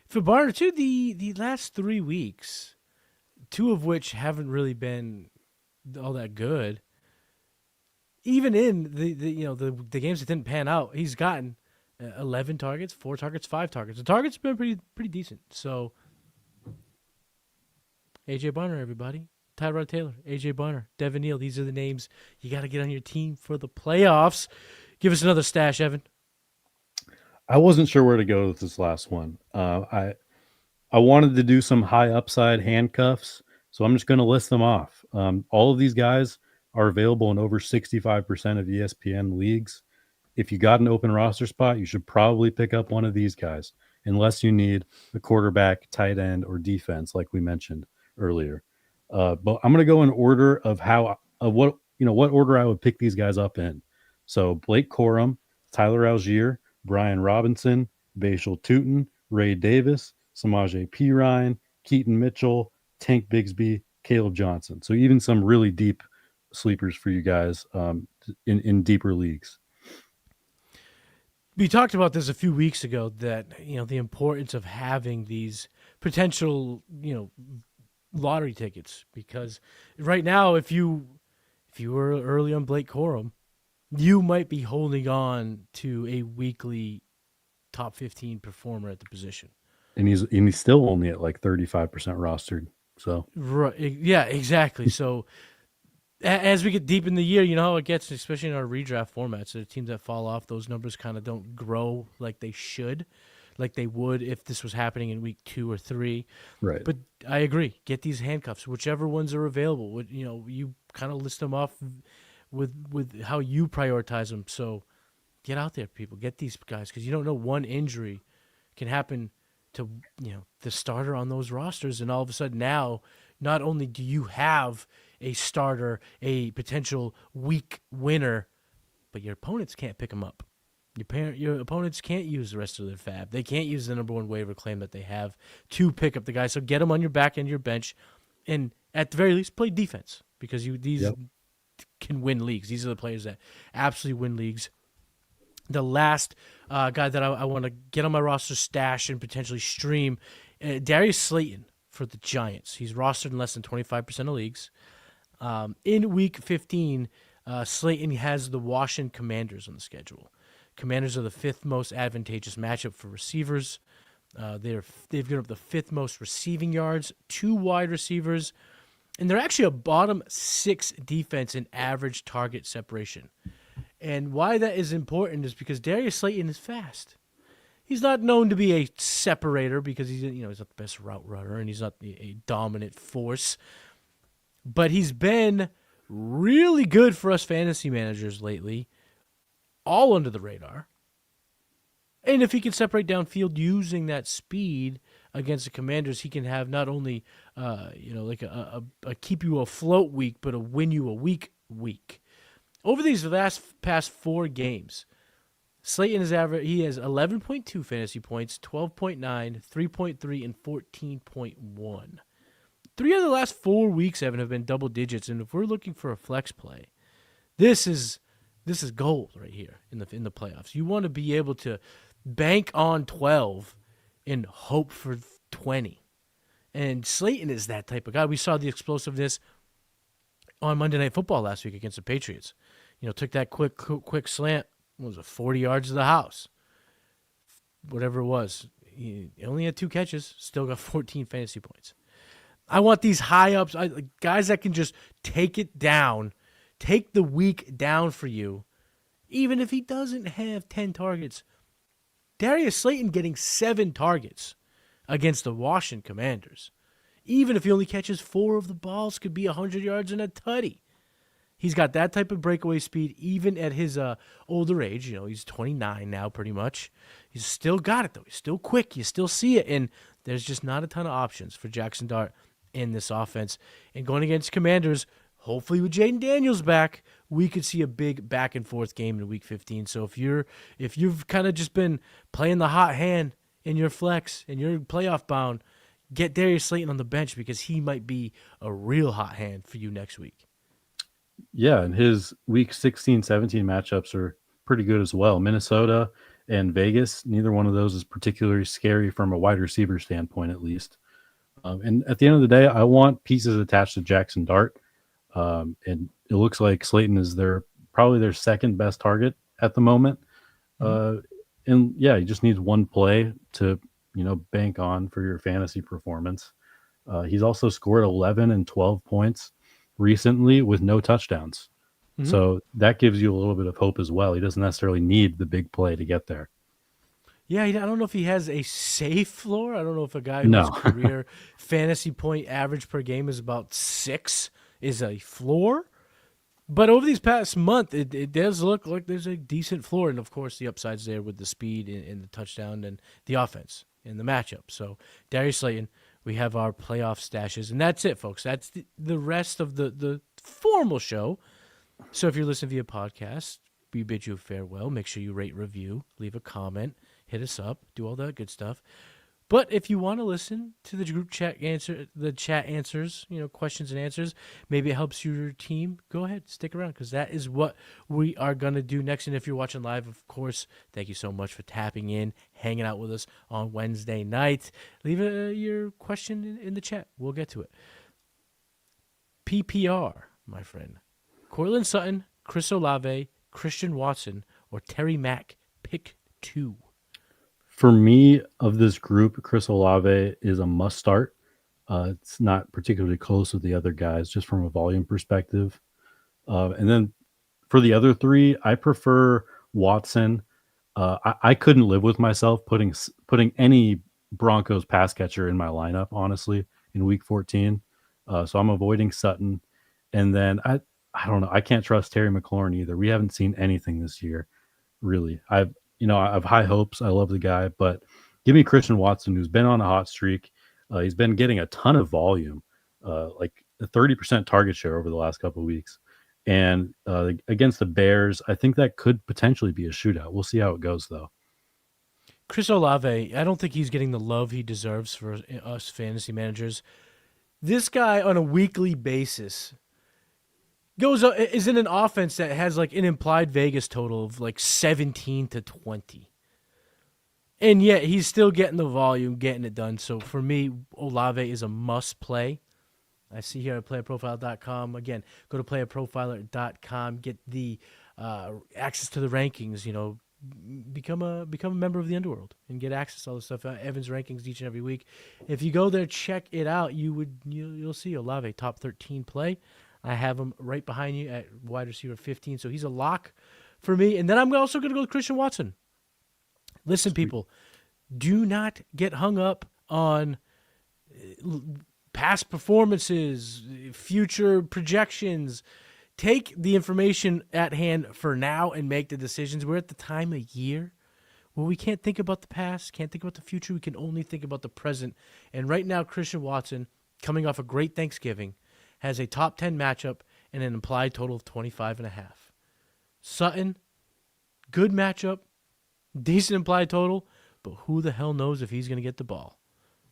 Speaker 1: For Barner, too, the last 3 weeks, 2 of which haven't really been all that good. Even in the games that didn't pan out, he's gotten 11 targets, 4 targets, 5 targets. The targets have been pretty decent. So, A.J. Barner, everybody. Tyrod Taylor, A.J. Barner, Devin Neal. These are the names you got to get on your team for the playoffs. Give us another stash, Evan.
Speaker 2: I wasn't sure where to go with this last one. I wanted to do some high upside handcuffs, so I'm just going to list them off. All of these guys are available in over 65% of ESPN leagues. If you got an open roster spot, you should probably pick up one of these guys, unless you need a quarterback, tight end, or defense, like we mentioned earlier. But I'm going to go in order of what order I would pick these guys up in. So Blake Corum, Tyler Algier, Brian Robinson, Bashal Tutin, Ray Davis, Samaje Perine, Keaton Mitchell, Tank Bigsby, Caleb Johnson. So even some really deep sleepers for you guys in deeper leagues.
Speaker 1: We talked about this a few weeks ago that, the importance of having these potential, lottery tickets, because right now, if you were early on Blake Corum, you might be holding on to a weekly top 15 performer at the position.
Speaker 2: And he's still only at like 35% rostered. So
Speaker 1: right, yeah, exactly. So as we get deep in the year, how it gets, especially in our redraft formats. The teams that fall off, those numbers kind of don't grow like they should, like they would if this was happening in week 2 or 3.
Speaker 2: Right.
Speaker 1: But I agree. Get these handcuffs, whichever ones are available. You kind of list them off with how you prioritize them. So get out there, people. Get these guys, because you don't know, one injury can happen to the starter on those rosters, and all of a sudden now, not only do you have a starter, a potential week winner, but your opponents can't pick them up. Your opponents can't use the rest of their fab. They can't use the number 1 waiver claim that they have to pick up the guy. So get them on your back end, your bench, and at the very least, play defense, because these can win leagues. These are the players that absolutely win leagues. The last guy that I want to get on my roster, stash, and potentially stream, Darius Slayton for the Giants. He's rostered in less than 25% of leagues. In Week 15, Slayton has the Washington Commanders on the schedule. Commanders are the 5th most advantageous matchup for receivers. They've given up the 5th most receiving yards, 2 wide receivers, and they're actually a bottom 6 defense in average target separation. And why that is important is because Darius Slayton is fast. He's not known to be a separator because he's not the best route runner and he's not a dominant force. But he's been really good for us fantasy managers lately, all under the radar. And if he can separate downfield using that speed against the Commanders, he can have not only like a keep you afloat week, but a win you a week. Over these past 4 games, Slayton is he has 11.2 fantasy points, 12.9, 3.3, and 14.1. 3 of the last 4 weeks, Evan, have been double digits, and if we're looking for a flex play, this is gold right here in the playoffs. You want to be able to bank on 12 and hope for 20. And Slayton is that type of guy. We saw the explosiveness on Monday Night Football last week against the Patriots. Took that quick slant. What was it, 40 yards to the house? Whatever it was. He only had 2 catches, still got 14 fantasy points. I want these high ups, guys that can just take it down, take the week down for you, even if he doesn't have 10 targets. Darius Slayton getting 7 targets against the Washington Commanders. Even if he only catches 4 of the balls, could be 100 yards and a tutty. He's got that type of breakaway speed even at his older age. He's 29 now pretty much. He's still got it, though. He's still quick. You still see it. And there's just not a ton of options for Jackson Dart in this offense. And going against Commanders, hopefully with Jaden Daniels back, we could see a big back-and-forth game in Week 15. So if you've kind of just been playing the hot hand in your flex and you're playoff bound, get Darius Slayton on the bench because he might be a real hot hand for you next week.
Speaker 2: Yeah, and his Week 16, 17 matchups are pretty good as well. Minnesota and Vegas, neither one of those is particularly scary from a wide receiver standpoint, at least. And at the end of the day, I want pieces attached to Jackson Dart. And it looks like Slayton is probably their second best target at the moment. And yeah, he just needs one play to, bank on for your fantasy performance. He's also scored 11 and 12 points recently with no touchdowns.
Speaker 1: Mm-hmm.
Speaker 2: So that gives you a little bit of hope as well. He doesn't necessarily need the big play to get there.
Speaker 1: Yeah, I don't know if he has a safe floor. I don't know if a guy whose career fantasy point average per game is about 6 is a floor. But over these past month, it does look like there's a decent floor. And, of course, the upside's there with the speed and the touchdown and the offense and the matchup. So, Darius Slayton, we have our playoff stashes. And that's it, folks. That's the rest of the formal show. So if you're listening via podcast, we bid you farewell. Make sure you rate, review, leave a comment, hit us up, do all that good stuff. But if you want to listen to the group chat answers, questions and answers, maybe it helps your team, go ahead, stick around, because that is what we are going to do next. And if you're watching live, of course, thank you so much for tapping in, hanging out with us on Wednesday night. Leave your question in the chat. We'll get to it. PPR, my friend. Courtland Sutton, Chris Olave, Christian Watson, or Terry Mack. Pick 2.
Speaker 2: For me, of this group, Chris Olave is a must start. It's not particularly close with the other guys, just from a volume perspective. And then for the other 3, I prefer Watson. I couldn't live with myself putting any Broncos pass catcher in my lineup, honestly, in Week 14. So I'm avoiding Sutton. And then I don't know. I can't trust Terry McLaurin either. We haven't seen anything this year, really. I have high hopes. I love the guy, but give me Christian Watson, who's been on a hot streak. He's been getting a ton of volume, like a 30% target share over the last couple of weeks. And against the Bears, I think that could potentially be a shootout. We'll see how it goes, though.
Speaker 1: Chris Olave, I don't think he's getting the love he deserves for us fantasy managers. This guy on a weekly basis is in an offense that has like an implied Vegas total of like 17 to 20. And yet he's still getting the volume, getting it done. So for me, Olave is a must play. I see here at playerprofiler.com. Again, go to playerprofiler.com, get the access to the rankings, become a member of the underworld and get access to all this stuff. Evan's rankings each and every week. If you go there, check it out. You'll see Olave top 13 play. I have him right behind you at wide receiver 15, so he's a lock for me. And then I'm also going to go with Christian Watson. Listen, people, do not get hung up on past performances, future projections. Take the information at hand for now and make the decisions. We're at the time of year where we can't think about the past, can't think about the future. We can only think about the present. And right now, Christian Watson, coming off a great Thanksgiving, has a top 10 matchup and an implied total of 25.5. Sutton, good matchup, decent implied total, but who the hell knows if he's going to get the ball.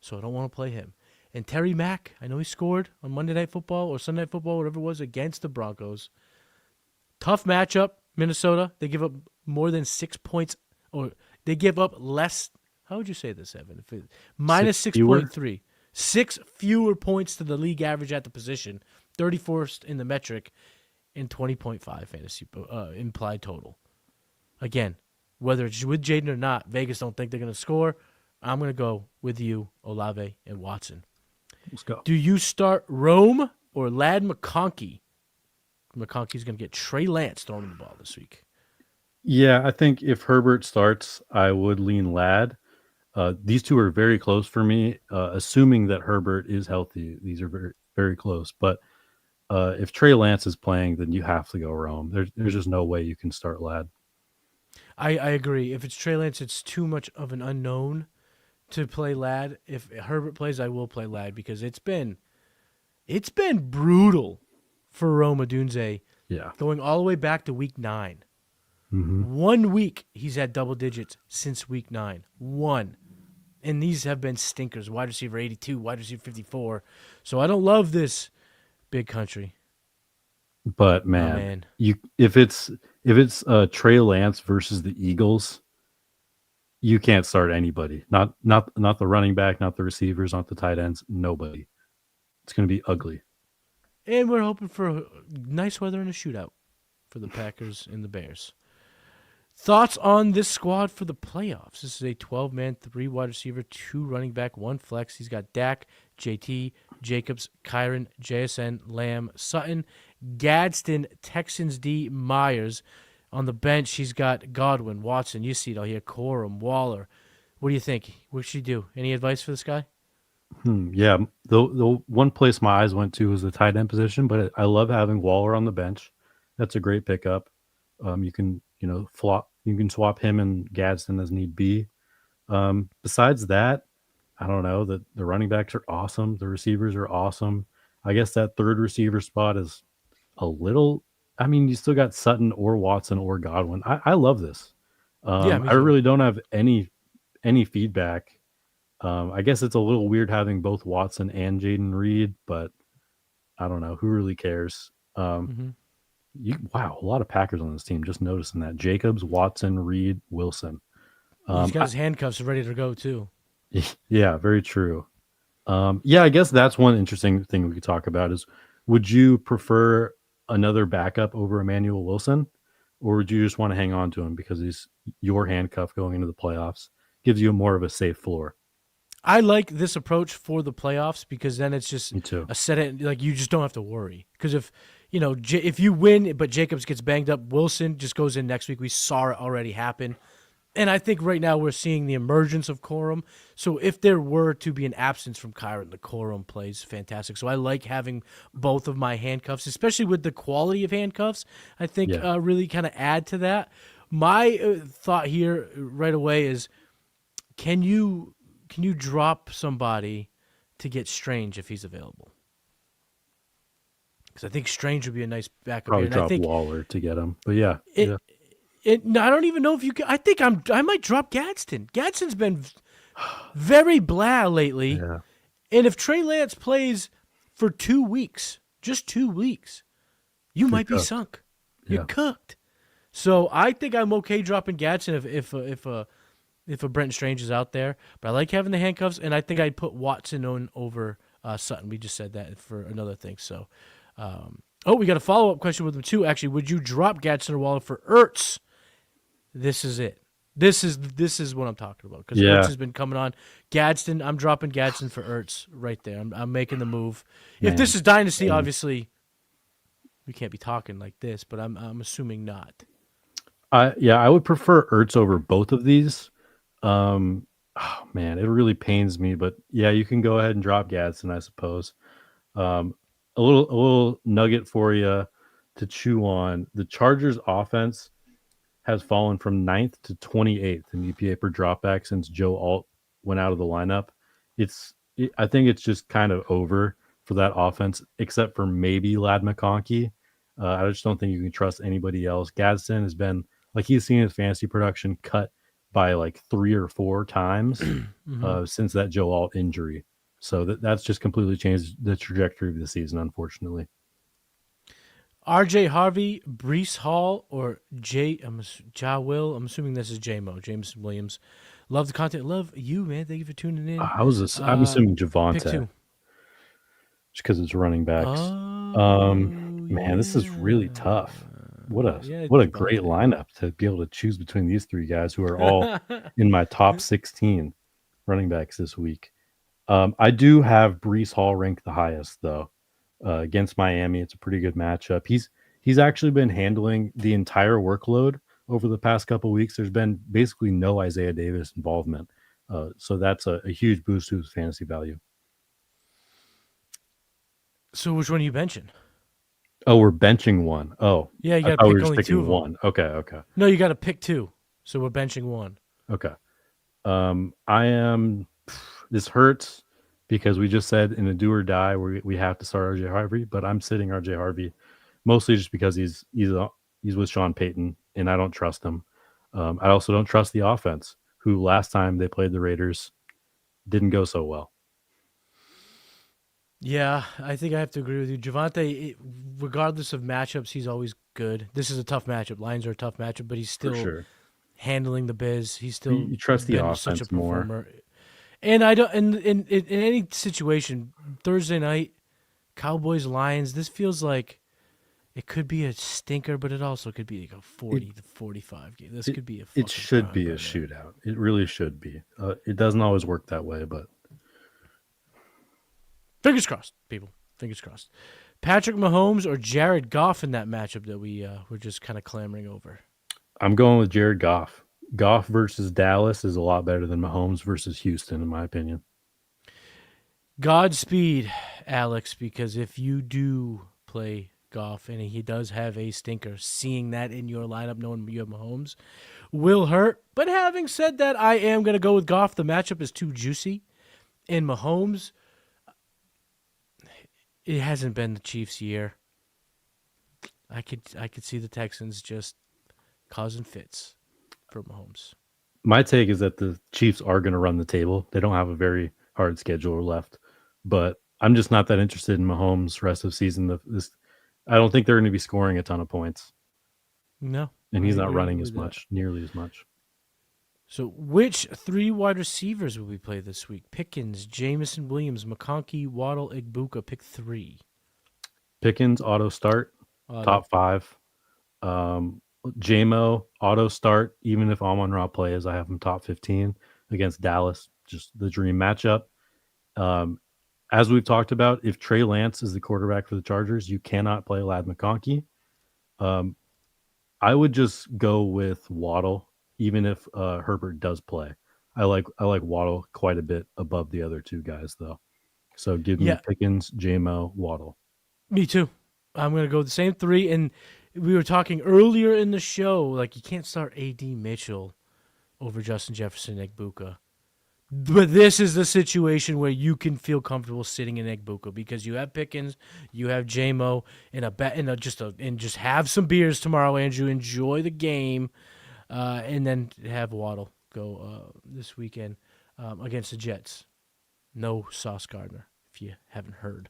Speaker 1: So I don't want to play him. And Terry Mack, I know he scored on Monday Night Football or Sunday Night Football, whatever it was, against the Broncos. Tough matchup, Minnesota. They give up more than 6 points, or they give up less. How would you say this, Evan? Minus 6.3. 6 fewer points to the league average at the position, 34st in the metric, and 20.5 fantasy implied total. Again, whether it's with Jaden or not, Vegas don't think they're going to score. I'm going to go with you, Olave and Watson.
Speaker 2: Let's go.
Speaker 1: Do you start Rome or Lad McConkey? McConkey's going to get Trey Lance throwing the ball this week.
Speaker 2: Yeah, I think if Herbert starts, I would lean Lad. These two are very close for me, assuming that Herbert is healthy. These are very, very close. But if Trey Lance is playing, then you have to go Rome. There's just no way you can start Lad.
Speaker 1: I agree. If it's Trey Lance, it's too much of an unknown to play Lad. If Herbert plays, I will play Lad because it's been brutal for Rome Odunze.
Speaker 2: Yeah.
Speaker 1: Going all the way back to week 9.
Speaker 2: Mm-hmm.
Speaker 1: 1 week he's had double digits since week 9. 1. And these have been stinkers. Wide receiver 82, wide receiver 54. So I don't love this big country.
Speaker 2: But man. If it's Trey Lance versus the Eagles, you can't start anybody. Not the running back, not the receivers, not the tight ends. Nobody. It's going to be ugly.
Speaker 1: And we're hoping for nice weather and a shootout for the Packers and the Bears. Thoughts on this squad for the playoffs? This is a 12-man, 3 wide receiver, 2 running back, 1 flex. He's got Dak, JT, Jacobs, Kyron, JSN, Lamb, Sutton, Gadsden, Texans D, Myers. On the bench, he's got Godwin, Watson, you see it all here, Corum, Waller. What do you think? What should he do? Any advice for this guy?
Speaker 2: Yeah, the one place my eyes went to was the tight end position, but I love having Waller on the bench. That's a great pickup. You can swap him and Gadsden as need be. Besides that, I don't know. The running backs are awesome. The receivers are awesome. I guess that third receiver spot is a little. I mean, you still got Sutton or Watson or Godwin. I love this.
Speaker 1: Yeah,
Speaker 2: I really don't have any feedback. I guess it's a little weird having both Watson and Jaden Reed, but I don't know. Who really cares? Wow, a lot of Packers on this team. Just noticing that. Jacobs, Watson, Reed, Wilson.
Speaker 1: He's got his handcuffs ready to go, too.
Speaker 2: Yeah, very true. I guess that's one interesting thing we could talk about is, would you prefer another backup over Emmanuel Wilson, or would you just want to hang on to him because he's your handcuff going into the playoffs? Gives you more of a safe floor.
Speaker 1: I like this approach for the playoffs because then it's just
Speaker 2: Me too.
Speaker 1: a set it, like you just don't have to worry. Because if you win but Jacobs gets banged up, Wilson just goes in next week. We saw it already happen. And I think right now we're seeing the emergence of Corum. So if there were to be an absence from Kyron, the Corum plays fantastic. So I like having both of my handcuffs, especially with the quality of handcuffs. I think really kind of add to that. My thought here right away is, can you drop somebody to get Strange if he's available? Because I think Strange would be a nice backup.
Speaker 2: Probably
Speaker 1: here.
Speaker 2: drop Waller to get him, but yeah.
Speaker 1: No, I don't even know if you can. I think I might drop Gadsden. Gadsden's been very blah lately.
Speaker 2: Yeah.
Speaker 1: And if Trey Lance plays for 2 weeks, just 2 weeks, you might be sunk. You're cooked. So I think I'm okay dropping Gadsden if a Brenton Strange is out there. But I like having the handcuffs, and I think I'd put Watson on over Sutton. We just said that for another thing. So, we got a follow-up question with him too. Actually, would you drop Gadsden or Waller for Ertz this is it. This is what I'm talking about because
Speaker 2: Yeah.
Speaker 1: Ertz has been coming on. Gadsden, I'm dropping Gadsden for Ertz right there. I'm making the move. If
Speaker 2: Man.
Speaker 1: this is dynasty,
Speaker 2: Man.
Speaker 1: obviously we can't be talking like this, but I'm assuming not.
Speaker 2: I would prefer Ertz over both of these. Oh man, it really pains me, but yeah, you can go ahead and drop Gadsden, I suppose. A little nugget for you to chew on. The Chargers offense has fallen from 9th to 28th in EPA per dropback since Joe Alt went out of the lineup. I think it's just kind of over for that offense, except for maybe Lad McConkey. I just don't think you can trust anybody else. Gadsden has been like he's seen his fantasy production cut by like 3 or 4 times since that Joe Alt injury. So that's just completely changed the trajectory of the season, unfortunately.
Speaker 1: R.J. Harvey, Brees Hall, or Ja Will. I'm assuming this is J-Mo, Jameson Williams. Love the content. Love you, man. Thank you for tuning in.
Speaker 2: I'm assuming
Speaker 1: Pick
Speaker 2: Javonte,
Speaker 1: two.
Speaker 2: just because it's running backs. Man, this is really tough. What a
Speaker 1: Javonte.
Speaker 2: great lineup to be able to choose between these 3 guys who are all in my top 16 running backs this week. I do have Brees Hall ranked the highest though. Against Miami, it's a pretty good matchup. He's actually been handling the entire workload over the past couple of weeks. There's been basically no Isaiah Davis involvement, so that's a huge boost to his fantasy value.
Speaker 1: So which one are you benching?
Speaker 2: Oh, we're benching one. Oh,
Speaker 1: Yeah, you
Speaker 2: I
Speaker 1: got
Speaker 2: thought
Speaker 1: to
Speaker 2: we
Speaker 1: pick
Speaker 2: were
Speaker 1: only
Speaker 2: just
Speaker 1: 2
Speaker 2: picking
Speaker 1: of them.
Speaker 2: one. Okay.
Speaker 1: No, you got to pick 2. So we're benching 1.
Speaker 2: Okay. I am. This hurts because we just said in a do or die we have to start RJ Harvey, but I'm sitting RJ Harvey mostly just because he's with Sean Payton and I don't trust him. I also don't trust the offense, who last time they played the Raiders didn't go so well.
Speaker 1: Yeah, I think I have to agree with you. Javonte, regardless of matchups, he's always good. This is a tough matchup. Lions are a tough matchup, but he's still
Speaker 2: For sure.
Speaker 1: handling the biz. He's still
Speaker 2: You trust the
Speaker 1: been such a
Speaker 2: offense more.
Speaker 1: performer. And I don't. In any situation, Thursday night, Cowboys Lions. This feels like it could be a stinker, but it also could be like a 40 to 45 game. This could be a.
Speaker 2: It should be a
Speaker 1: barn-burner.
Speaker 2: shootout. It really should be. It doesn't always work that way, but
Speaker 1: Fingers crossed, people. Fingers crossed. Patrick Mahomes or Jared Goff in that matchup that we were just kind of clamoring over.
Speaker 2: I'm going with Jared Goff. Goff versus Dallas is a lot better than Mahomes versus Houston, in my opinion.
Speaker 1: Godspeed, Alex, because if you do play Goff and he does have a stinker, seeing that in your lineup, knowing you have Mahomes, will hurt. But having said that, I am going to go with Goff. The matchup is too juicy. And Mahomes, it hasn't been the Chiefs' year. I could see the Texans just causing fits for Mahomes.
Speaker 2: My take is that the Chiefs are going to run the table. They don't have a very hard schedule left, but I'm just not that interested in Mahomes rest of the season. I don't think they're going to be scoring a ton of points.
Speaker 1: No.
Speaker 2: And he's
Speaker 1: I
Speaker 2: not
Speaker 1: agree
Speaker 2: running
Speaker 1: with
Speaker 2: as
Speaker 1: that.
Speaker 2: much, nearly as much.
Speaker 1: So which 3 wide receivers will we play this week? Pickens, Jameson Williams, McConkey, Waddle, Igbuka. Pick 3.
Speaker 2: Pickens, auto start, top 5. J-Mo, auto start, even if Amon-Ra plays, I have him top 15 against Dallas. Just the dream matchup. As we've talked about, if Trey Lance is the quarterback for the Chargers, you cannot play Lad McConkey. I would just go with Waddle, even if Herbert does play. I like Waddle quite a bit above the other 2 guys, though. So give me Pickens, J-Mo, Waddle.
Speaker 1: Me too. I'm going to go the same 3. And we were talking earlier in the show, like you can't start A.D. Mitchell over Justin Jefferson, Igbuka. But this is the situation where you can feel comfortable sitting in Igbuka because you have Pickens, you have J-Mo, and just have some beers tomorrow, Andrew. Enjoy the game, and then have Waddle go this weekend against the Jets. No Sauce Gardner, if you haven't heard.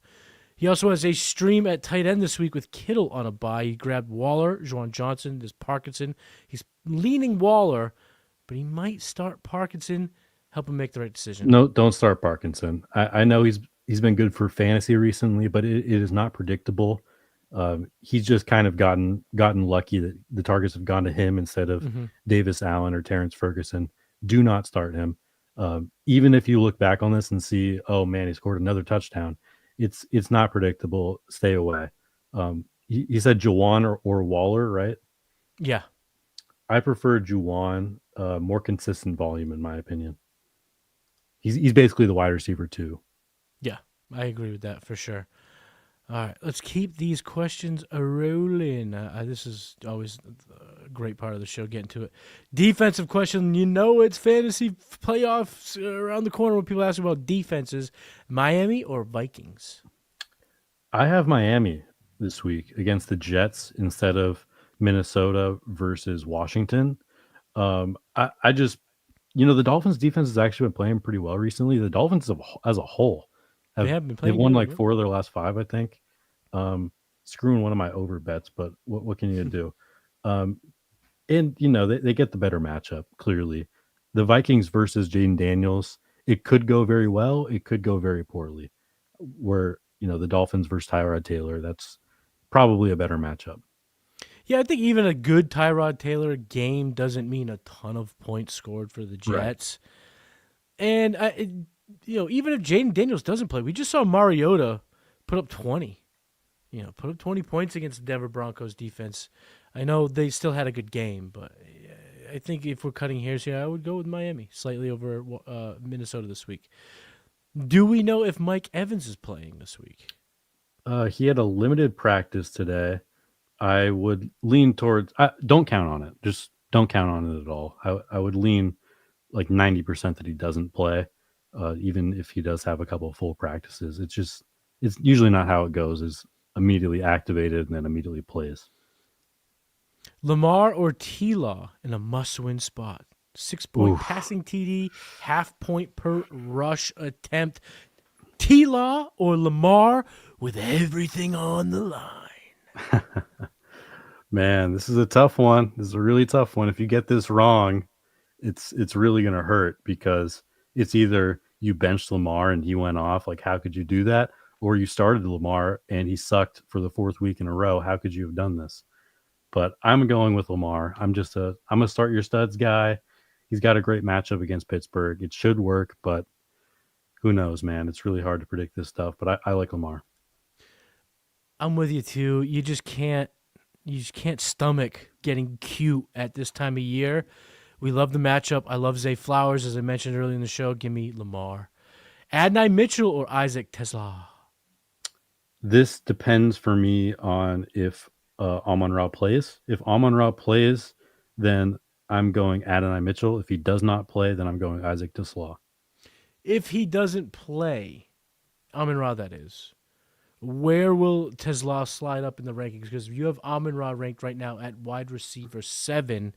Speaker 1: He also has a stream at tight end this week with Kittle on a bye. He grabbed Waller, Juwan Johnson, there's Parkinson. He's leaning Waller, but he might start Parkinson. Help him make the right decision.
Speaker 2: No, don't start Parkinson. I know he's been good for fantasy recently, but it is not predictable. He's just kind of gotten lucky that the targets have gone to him instead of Davis Allen or Terrence Ferguson. Do not start him. Even if you look back on this and see, oh man, he scored another touchdown, it's not predictable. Stay away. He said Juwan or Waller, right?
Speaker 1: Yeah.
Speaker 2: I prefer Juwan. More consistent volume, in my opinion. He's basically the wide receiver too.
Speaker 1: Yeah, I agree with that for sure. All right, let's keep these questions rolling. This is always a great part of the show, getting to it. Defensive question. You know it's fantasy playoffs around the corner when people ask about defenses. Miami or Vikings?
Speaker 2: I have Miami this week against the Jets instead of Minnesota versus Washington. I just, the Dolphins defense has actually been playing pretty well recently. The Dolphins as a whole
Speaker 1: They have been playing
Speaker 2: they've won
Speaker 1: good,
Speaker 2: like
Speaker 1: yeah.
Speaker 2: 4 of their last 5, I think. Screwing one of my over bets, but what can you do? And they get the better matchup, clearly. The Vikings versus Jaden Daniels, it could go very well, it could go very poorly. Where, the Dolphins versus Tyrod Taylor, that's probably a better matchup.
Speaker 1: Yeah, I think even a good Tyrod Taylor game doesn't mean a ton of points scored for the Jets. Right. And, even if Jaden Daniels doesn't play, we just saw Mariota put up 20. Put up 20 points against the Denver Broncos defense. I know they still had a good game, but I think if we're cutting hairs here, I would go with Miami slightly over Minnesota this week. Do we know if Mike Evans is playing this week?
Speaker 2: He had a limited practice today. I would lean towards don't count on it. Just don't count on it at all. I would lean like 90% that he doesn't play, even if he does have a couple of full practices. It's usually not how it goes, is immediately activated and then immediately plays.
Speaker 1: Lamar or T-Law in a must-win spot. 6-point passing TD, half point per rush attempt. T-Law or Lamar with everything on the line.
Speaker 2: Man, this is a tough one. This is a really tough one. If you get this wrong, it's really going to hurt, because it's either you benched Lamar and he went off, like how could you do that? Or you started Lamar and he sucked for the 4th week in a row. How could you have done this? But I'm going with Lamar. I'm a start your studs guy. He's got a great matchup against Pittsburgh. It should work, but who knows, man? It's really hard to predict this stuff, but I like Lamar.
Speaker 1: I'm with you too. You just can't stomach getting cute at this time of year. We love the matchup. I love Zay Flowers, as I mentioned earlier in the show. Give me Lamar. Adonai Mitchell or Isaac Tesla?
Speaker 2: This depends for me on if Amon-Ra plays. If Amon-Ra plays, then I'm going Adonai Mitchell. If he does not play, then I'm going Isaac Tesla.
Speaker 1: If he doesn't play, Amon-Ra that is, where will Tesla slide up in the rankings? Because you have Amon-Ra ranked right now at wide receiver 7.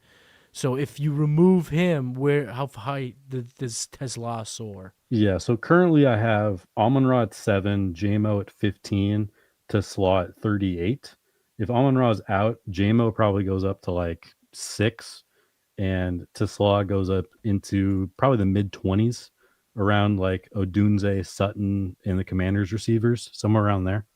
Speaker 1: So if you remove him, how high does Tesla soar?
Speaker 2: Yeah, so currently I have Amon-Ra at 7, J-Mo at 15, Tesla at 38. If Amon-Ra's out, J-Mo probably goes up to like 6, and Tesla goes up into probably the mid-20s, around like Odunze, Sutton, and the Commanders receivers, somewhere around there.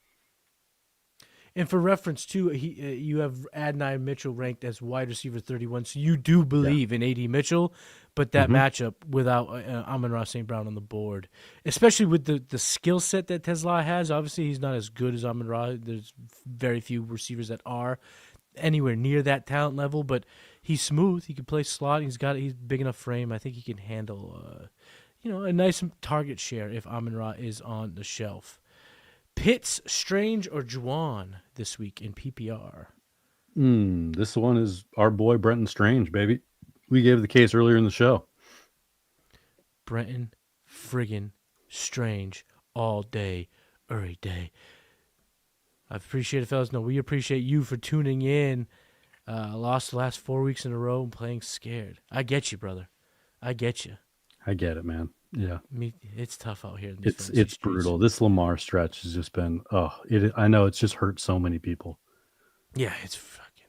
Speaker 1: And for reference, too, you have Adonai Mitchell ranked as wide receiver 31, so you do believe in A.D. Mitchell, but that matchup without Amon-Ra St. Brown on the board, especially with the skill set that Tesla has, obviously he's not as good as Amon-Ra. There's very few receivers that are anywhere near that talent level, but he's smooth. He can play slot. He's big enough frame. I think he can handle a nice target share if Amon-Ra is on the shelf. Pitts, Strange, or Juwan this week in PPR?
Speaker 2: This one is our boy Brenton Strange, baby. We gave the case earlier in the show.
Speaker 1: Brenton friggin' Strange all day, every day. I appreciate it, fellas. No, we appreciate you for tuning in. Lost the last 4 weeks in a row and playing scared. I get you, brother. I get you.
Speaker 2: I get it, man. Yeah,
Speaker 1: it's tough out here.
Speaker 2: It's brutal. This Lamar stretch has just been I know it's just hurt so many people.
Speaker 1: Yeah, it's fucking,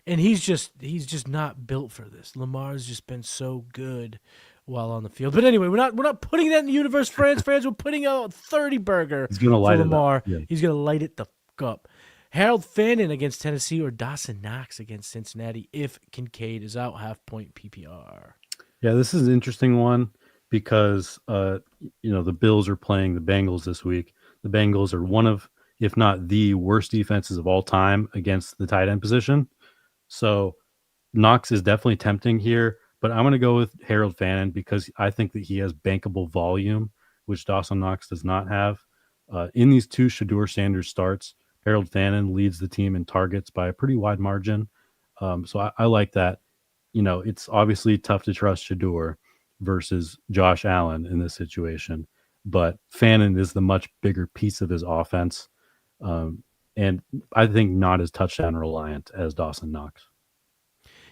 Speaker 1: and he's just not built for this. Lamar's just been so good while on the field. But anyway, we're not putting that in the universe, fans. We're putting out 30 burger.
Speaker 2: He's gonna light
Speaker 1: Lamar.
Speaker 2: it up. Yeah.
Speaker 1: He's gonna light it the fuck up. Harold Fannin against Tennessee or Dawson Knox against Cincinnati if Kincaid is out, half-point PPR.
Speaker 2: Yeah, this is an interesting one because the Bills are playing the Bengals this week. The Bengals are one of, if not the worst defenses of all time against the tight end position. So Knox is definitely tempting here, but I'm going to go with Harold Fannin because I think that he has bankable volume, which Dawson Knox does not have. In these two Shador Sanders starts, Harold Fannin leads the team in targets by a pretty wide margin. So I like that. It's obviously tough to trust Shador versus Josh Allen in this situation, but Fannin is the much bigger piece of his offense. And I think not as touchdown reliant as Dawson Knox.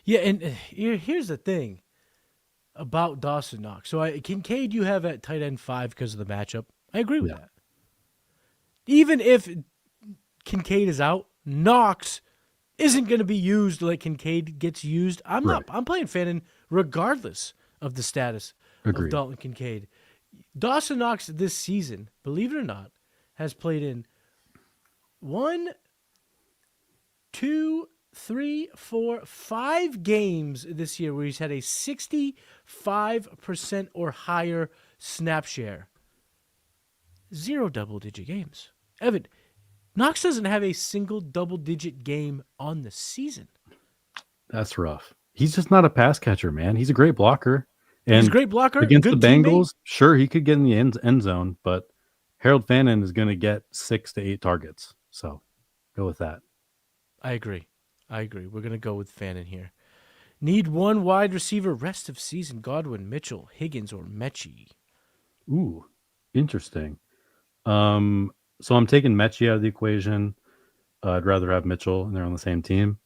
Speaker 1: Yeah, and here's the thing about Dawson Knox. So Kincaid you have at tight end 5 because of the matchup. I agree with that. Even if Kincaid is out, Knox isn't going to be used like Kincaid gets used. I'm playing Fannin regardless of the status
Speaker 2: Agreed.
Speaker 1: of Dalton Kincaid. Dawson Knox this season, believe it or not, has played in 1, 2, 3, 4, 5 games this year where he's had a 65% or higher snap share. 0 double-digit games. Evan, Knox doesn't have a single double-digit game on the season.
Speaker 2: That's rough. He's just not a pass catcher, man. He's a great blocker. And
Speaker 1: he's a great blocker.
Speaker 2: Against
Speaker 1: good
Speaker 2: the Bengals,
Speaker 1: teammate.
Speaker 2: Sure, he could get in the end zone, but Harold Fannin is going to get 6 to 8 targets. So go with that.
Speaker 1: I agree. We're going to go with Fannin here. Need one wide receiver rest of season. Godwin, Mitchell, Higgins, or Mechie.
Speaker 2: Ooh, interesting. So I'm taking Mechie out of the equation. I'd rather have Mitchell, and they're on the same team.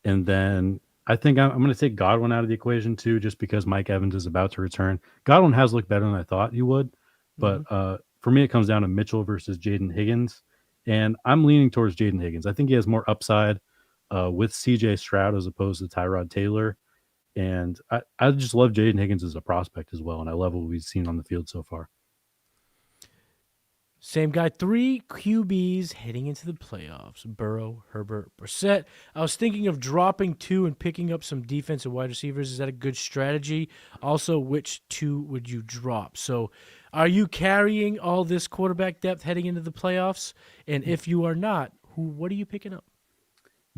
Speaker 2: And then I think I'm going to take Godwin out of the equation too, just because Mike Evans is about to return. Godwin has looked better than I thought he would, but for me, it comes down to Mitchell versus Jaden Higgins, and I'm leaning towards Jaden Higgins. I think he has more upside with C.J. Stroud as opposed to Tyrod Taylor, and I just love Jaden Higgins as a prospect as well, and I love what we've seen on the field so far.
Speaker 1: Same guy, 3 QBs heading into the playoffs. Burrow, Herbert, Brissett. I was thinking of dropping 2 and picking up some defensive wide receivers. Is that a good strategy? Also, which 2 would you drop? So are you carrying all this quarterback depth heading into the playoffs? And if you are not, what are you picking up?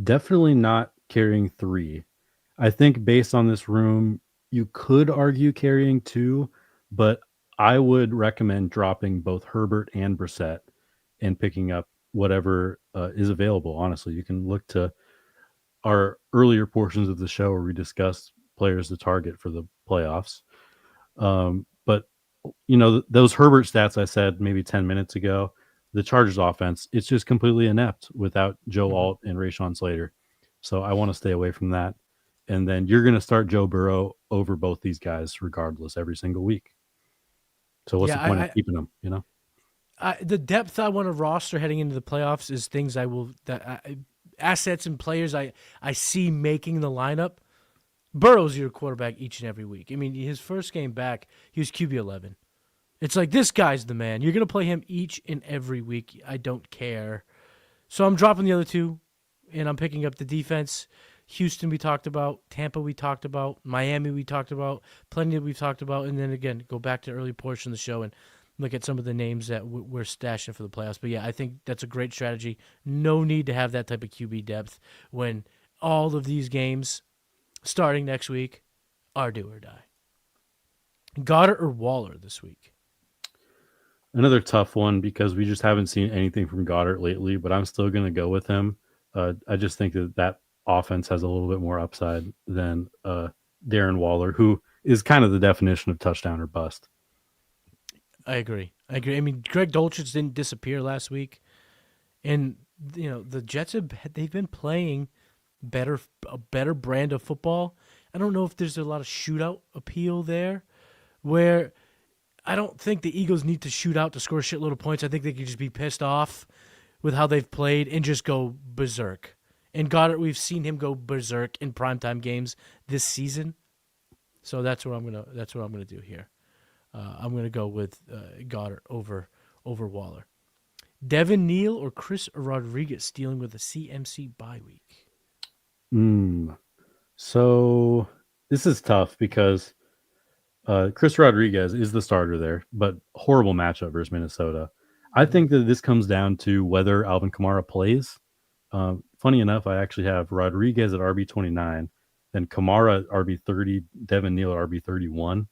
Speaker 2: Definitely not carrying 3. I think based on this room, you could argue carrying 2, but I would recommend dropping both Herbert and Brissett and picking up whatever is available. Honestly, you can look to our earlier portions of the show where we discussed players to target for the playoffs. But those Herbert stats I said maybe 10 minutes ago, the Chargers offense, it's just completely inept without Joe Alt and Rashawn Slater. So I want to stay away from that. And then you're going to start Joe Burrow over both these guys regardless every single week. So what's the point of keeping them,
Speaker 1: The depth I want to roster heading into the playoffs is things assets and players I see making the lineup. Burrow's your quarterback each and every week. I mean, his first game back, he was QB 11. It's like, this guy's the man. You're going to play him each and every week. I don't care. So I'm dropping the other 2, and I'm picking up the defense. Houston we talked about, Tampa we talked about, Miami we talked about, plenty that we've talked about, and then again, go back to the early portion of the show and look at some of the names that we're stashing for the playoffs. But yeah, I think that's a great strategy. No need to have that type of QB depth when all of these games starting next week are do or die. Goddard or Waller this week?
Speaker 2: Another tough one because we just haven't seen anything from Goddard lately, but I'm still going to go with him. I just think that offense has a little bit more upside than Darren Waller, who is kind of the definition of touchdown or bust.
Speaker 1: I agree. I mean, Greg Dulcich didn't disappear last week, and the Jets they've been playing a better brand of football. I don't know if there's a lot of shootout appeal there, where I don't think the Eagles need to shoot out to score a shitload of points. I think they could just be pissed off with how they've played and just go berserk. And Goddard, we've seen him go berserk in primetime games this season. So that's what I'm gonna do here. I'm gonna go with Goddard over Waller. Devin Neal or Chris Rodriguez dealing with a CMC bye week?
Speaker 2: So this is tough because Chris Rodriguez is the starter there, but horrible matchup versus Minnesota. I think that this comes down to whether Alvin Kamara plays. Funny enough, I actually have Rodriguez at RB29, then Kamara at RB30, Devin Neal at RB31.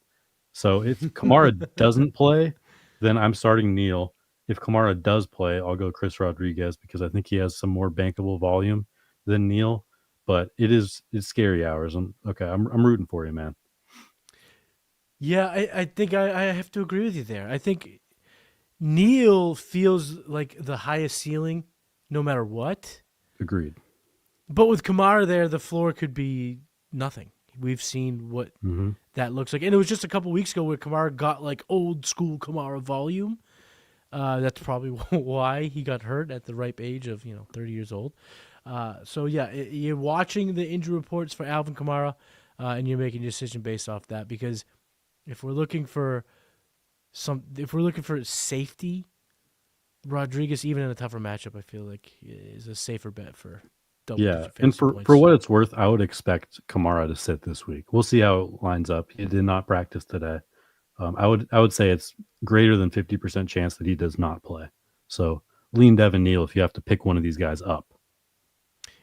Speaker 2: So if Kamara doesn't play, then I'm starting Neal. If Kamara does play, I'll go Chris Rodriguez because I think he has some more bankable volume than Neal. But it's scary hours. I'm rooting for you, man.
Speaker 1: Yeah, I think I have to agree with you there. I think Neal feels like the highest ceiling no matter what.
Speaker 2: Agreed.
Speaker 1: But with Kamara there, the floor could be nothing. We've seen what that looks like. And it was just a couple weeks ago where Kamara got like old school Kamara volume. That's probably why he got hurt at the ripe age of 30 years old. So yeah, you're watching the injury reports for Alvin Kamara, and you're making a decision based off that. Because if we're looking for safety, Rodriguez, even in a tougher matchup, I feel like is a safer bet for double-digit
Speaker 2: And
Speaker 1: fantasy
Speaker 2: for
Speaker 1: points.
Speaker 2: what it's worth, I would expect Kamara to sit this week. We'll see how it lines up. He did not practice today. I would say it's greater than 50% chance that he does not play. So lean Devin Neal if you have to pick one of these guys up.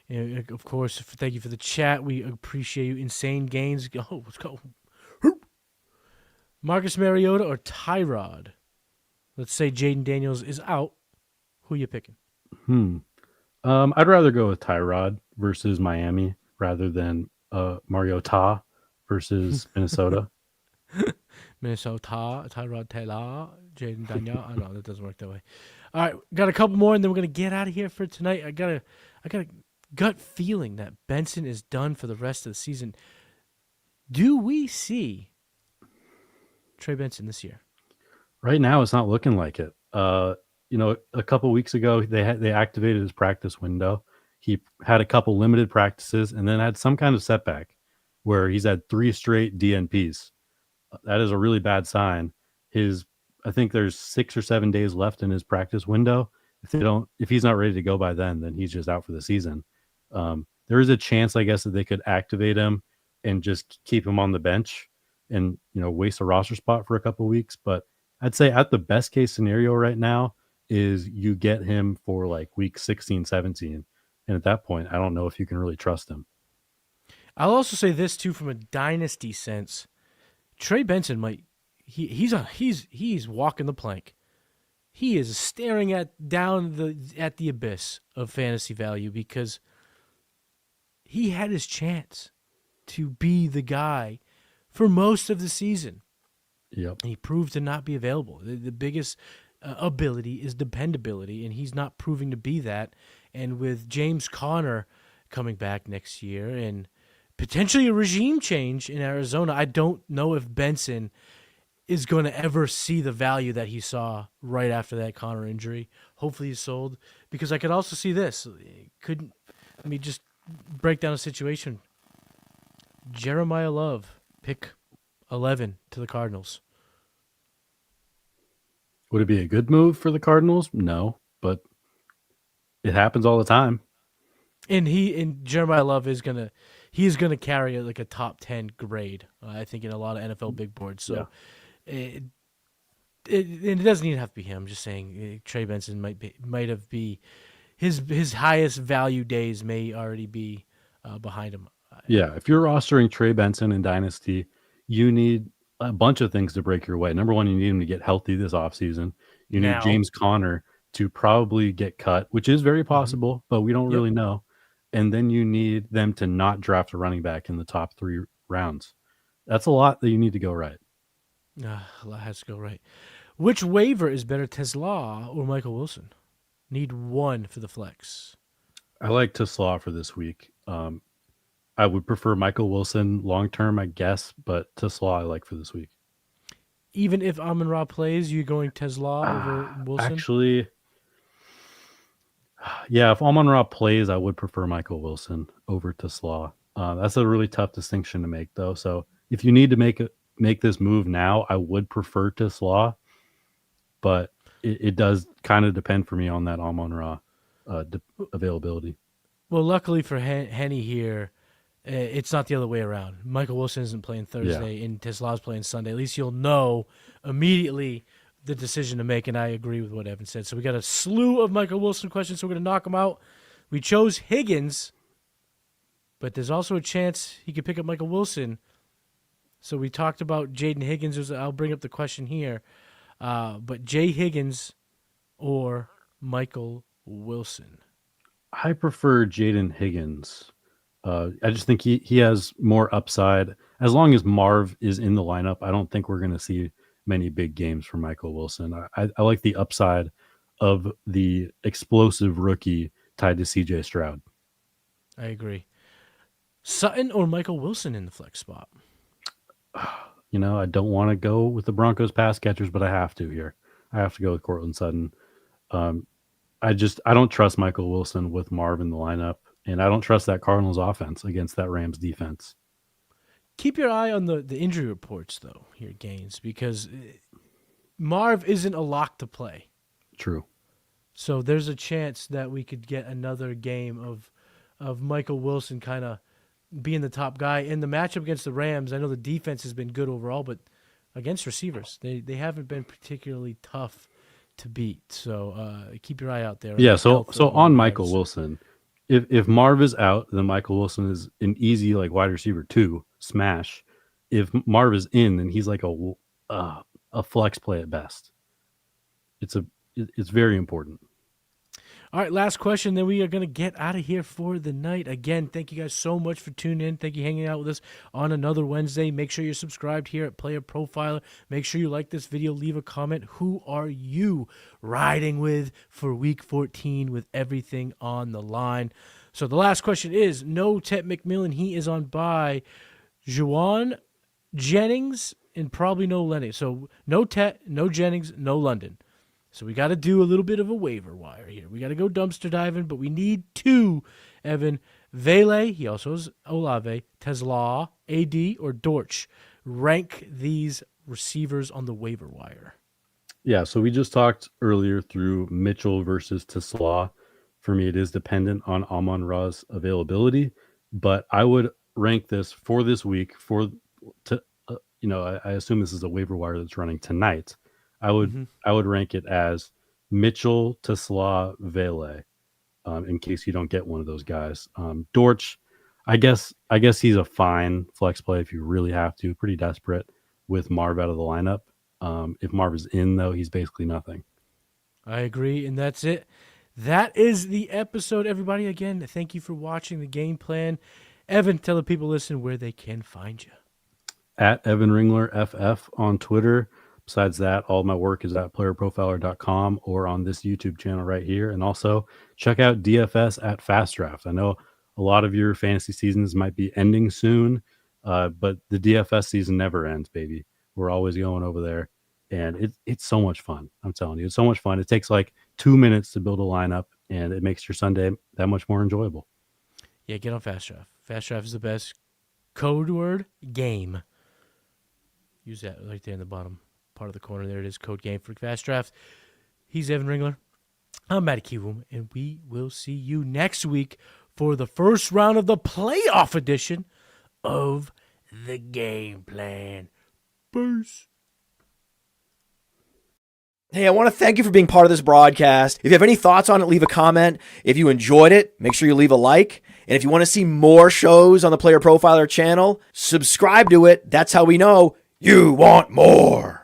Speaker 1: And of course, thank you for the chat. We appreciate you. Insane gains. Oh, let's go. Marcus Mariota or Tyrod? Let's say Jaden Daniels is out. Who you picking?
Speaker 2: I'd rather go with Tyrod versus Miami rather than Mariota versus Minnesota.
Speaker 1: Minnesota, Tyrod Taylor, Jaden Daniel. I know that doesn't work that way. All right, got a couple more, and then we're gonna get out of here for tonight. I got a gut feeling that Benson is done for the rest of the season. Do we see Trey Benson this year?
Speaker 2: Right now, it's not looking like it. A couple weeks ago, they activated his practice window. He had a couple limited practices and then had some kind of setback where he's had 3 straight DNPs. That is a really bad sign. I think there's 6 or 7 days left in his practice window. If he's not ready to go by then he's just out for the season. There is a chance, I guess, that they could activate him and just keep him on the bench and waste a roster spot for a couple weeks. But I'd say at the best case scenario right now is you get him for like week 16, 17. And at that point, I don't know if you can really trust him.
Speaker 1: I'll also say this too, from a dynasty sense, Trey Benson he's walking the plank. He is staring at the abyss of fantasy value because he had his chance to be the guy for most of the season.
Speaker 2: Yep.
Speaker 1: And he proved to not be available. The biggest ability is dependability, and he's not proving to be that. And with James Conner coming back next year and potentially a regime change in Arizona, I don't know if Benson is going to ever see the value that he saw right after that Conner injury. Hopefully he's sold, because I could also see this. Let me just break down a situation. Jeremiah Love, pick 11 to the Cardinals.
Speaker 2: Would it be a good move for the Cardinals? No, but it happens all the time.
Speaker 1: And Jeremiah Love is gonna carry like a top 10 grade, I think, in a lot of NFL big boards. So it doesn't even have to be him. I'm just saying Trey Benson might have be his highest value days may already be behind him.
Speaker 2: Yeah, if you're rostering Trey Benson in Dynasty, you need a bunch of things to break your way. Number one, you need him to get healthy this offseason. You need James Conner to probably get cut, which is very possible, but we don't really know. And then you need them to not draft a running back in the top 3 rounds. That's a lot that you need to go right.
Speaker 1: A lot has to go right. Which waiver is better, Tesla or Michael Wilson? Need one for the flex.
Speaker 2: I like Tesla for this week. I would prefer Michael Wilson long term, I guess, but Tesla I like for this week.
Speaker 1: Even if Amon-Ra plays, you going Tesla over Wilson?
Speaker 2: Actually, yeah, if Amon-Ra plays, I would prefer Michael Wilson over Tesla. That's a really tough distinction to make, though. So if you need to make this move now, I would prefer Tesla. But it does kind of depend for me on that Amon-Ra availability.
Speaker 1: Well, luckily for Henny here, it's not the other way around. Michael Wilson isn't playing Thursday, and Tesla's playing Sunday. At least you'll know immediately the decision to make, and I agree with what Evan said. So we got a slew of Michael Wilson questions, so we're going to knock them out. We chose Higgins, but there's also a chance he could pick up Michael Wilson. So we talked about Jaden Higgins. I'll bring up the question here. But Jay Higgins or Michael Wilson?
Speaker 2: I prefer Jaden Higgins. I just think he has more upside. As long as Marv is in the lineup, I don't think we're going to see many big games from Michael Wilson. I like the upside of the explosive rookie tied to CJ Stroud.
Speaker 1: I agree. Sutton or Michael Wilson in the flex spot?
Speaker 2: I don't want to go with the Broncos pass catchers, but I have to here. I have to go with Cortland Sutton. I don't trust Michael Wilson with Marv in the lineup, and I don't trust that Cardinals offense against that Rams defense.
Speaker 1: Keep your eye on the injury reports, though, here, Gaines, because Marv isn't a lock to play.
Speaker 2: True.
Speaker 1: So there's a chance that we could get another game of Michael Wilson kind of being the top guy. In the matchup against the Rams, I know the defense has been good overall, but against receivers, they haven't been particularly tough to beat. So keep your eye out there.
Speaker 2: Yeah, so on Michael Wilson, if Marv is out, then Michael Wilson is an easy wide receiver 2 smash. If Marv is in, then he's like a flex play at best. It's very important.
Speaker 1: All right, last question, then we are going to get out of here for the night. Again, thank you guys so much for tuning in. Thank you for hanging out with us on another Wednesday. Make sure you're subscribed here at Player Profiler. Make sure you like this video. Leave a comment. Who are you riding with for Week 14 with everything on the line? So the last question is, no Tet McMillan. He is on bye. Juwan Jennings and probably no Lenny. So no Tet, no Jennings, no London. So we got to do a little bit of a waiver wire here. We got to go dumpster diving, but we need 2, Evan. Vele, he also has Olave, Tesla, AD, or Dortch. Rank these receivers on the waiver wire.
Speaker 2: Yeah, so we just talked earlier through Mitchell versus Tesla. For me, it is dependent on Amon-Ra's availability, but I would rank this for this week. I assume this is a waiver wire that's running tonight. I would rank it as Mitchell, Tesla, Vele, in case you don't get one of those guys. Dortch, I guess he's a fine flex play if you really have to. Pretty desperate with Marv out of the lineup. If Marv is in, though, he's basically nothing.
Speaker 1: I agree, and that's it. That is the episode, everybody. Again, thank you for watching the game plan. Evan, tell the people listening where they can find you.
Speaker 2: At Evan Ringler FF on Twitter. Besides that, all my work is at playerprofiler.com or on this YouTube channel right here. And also check out DFS at Fast Draft. I know a lot of your fantasy seasons might be ending soon, but the DFS season never ends, baby. We're always going over there. And it's so much fun. I'm telling you, it's so much fun. It takes 2 minutes to build a lineup, and it makes your Sunday that much more enjoyable.
Speaker 1: Yeah, get on Fast Draft. Fast Draft is the best. Code word, game. Use that right there in the bottom part of the corner. There it is, code game for Fast Draft. He's Evan Ringler. I'm Matty Kiwoom, and we will see you next week for the first round of the playoff edition of the game plan. Peace.
Speaker 3: Hey, I want to thank you for being part of this broadcast. If you have any thoughts on it, leave a comment. If you enjoyed it, make sure you leave a like. And if you want to see more shows on the Player Profiler channel, subscribe to it. That's how we know you want more.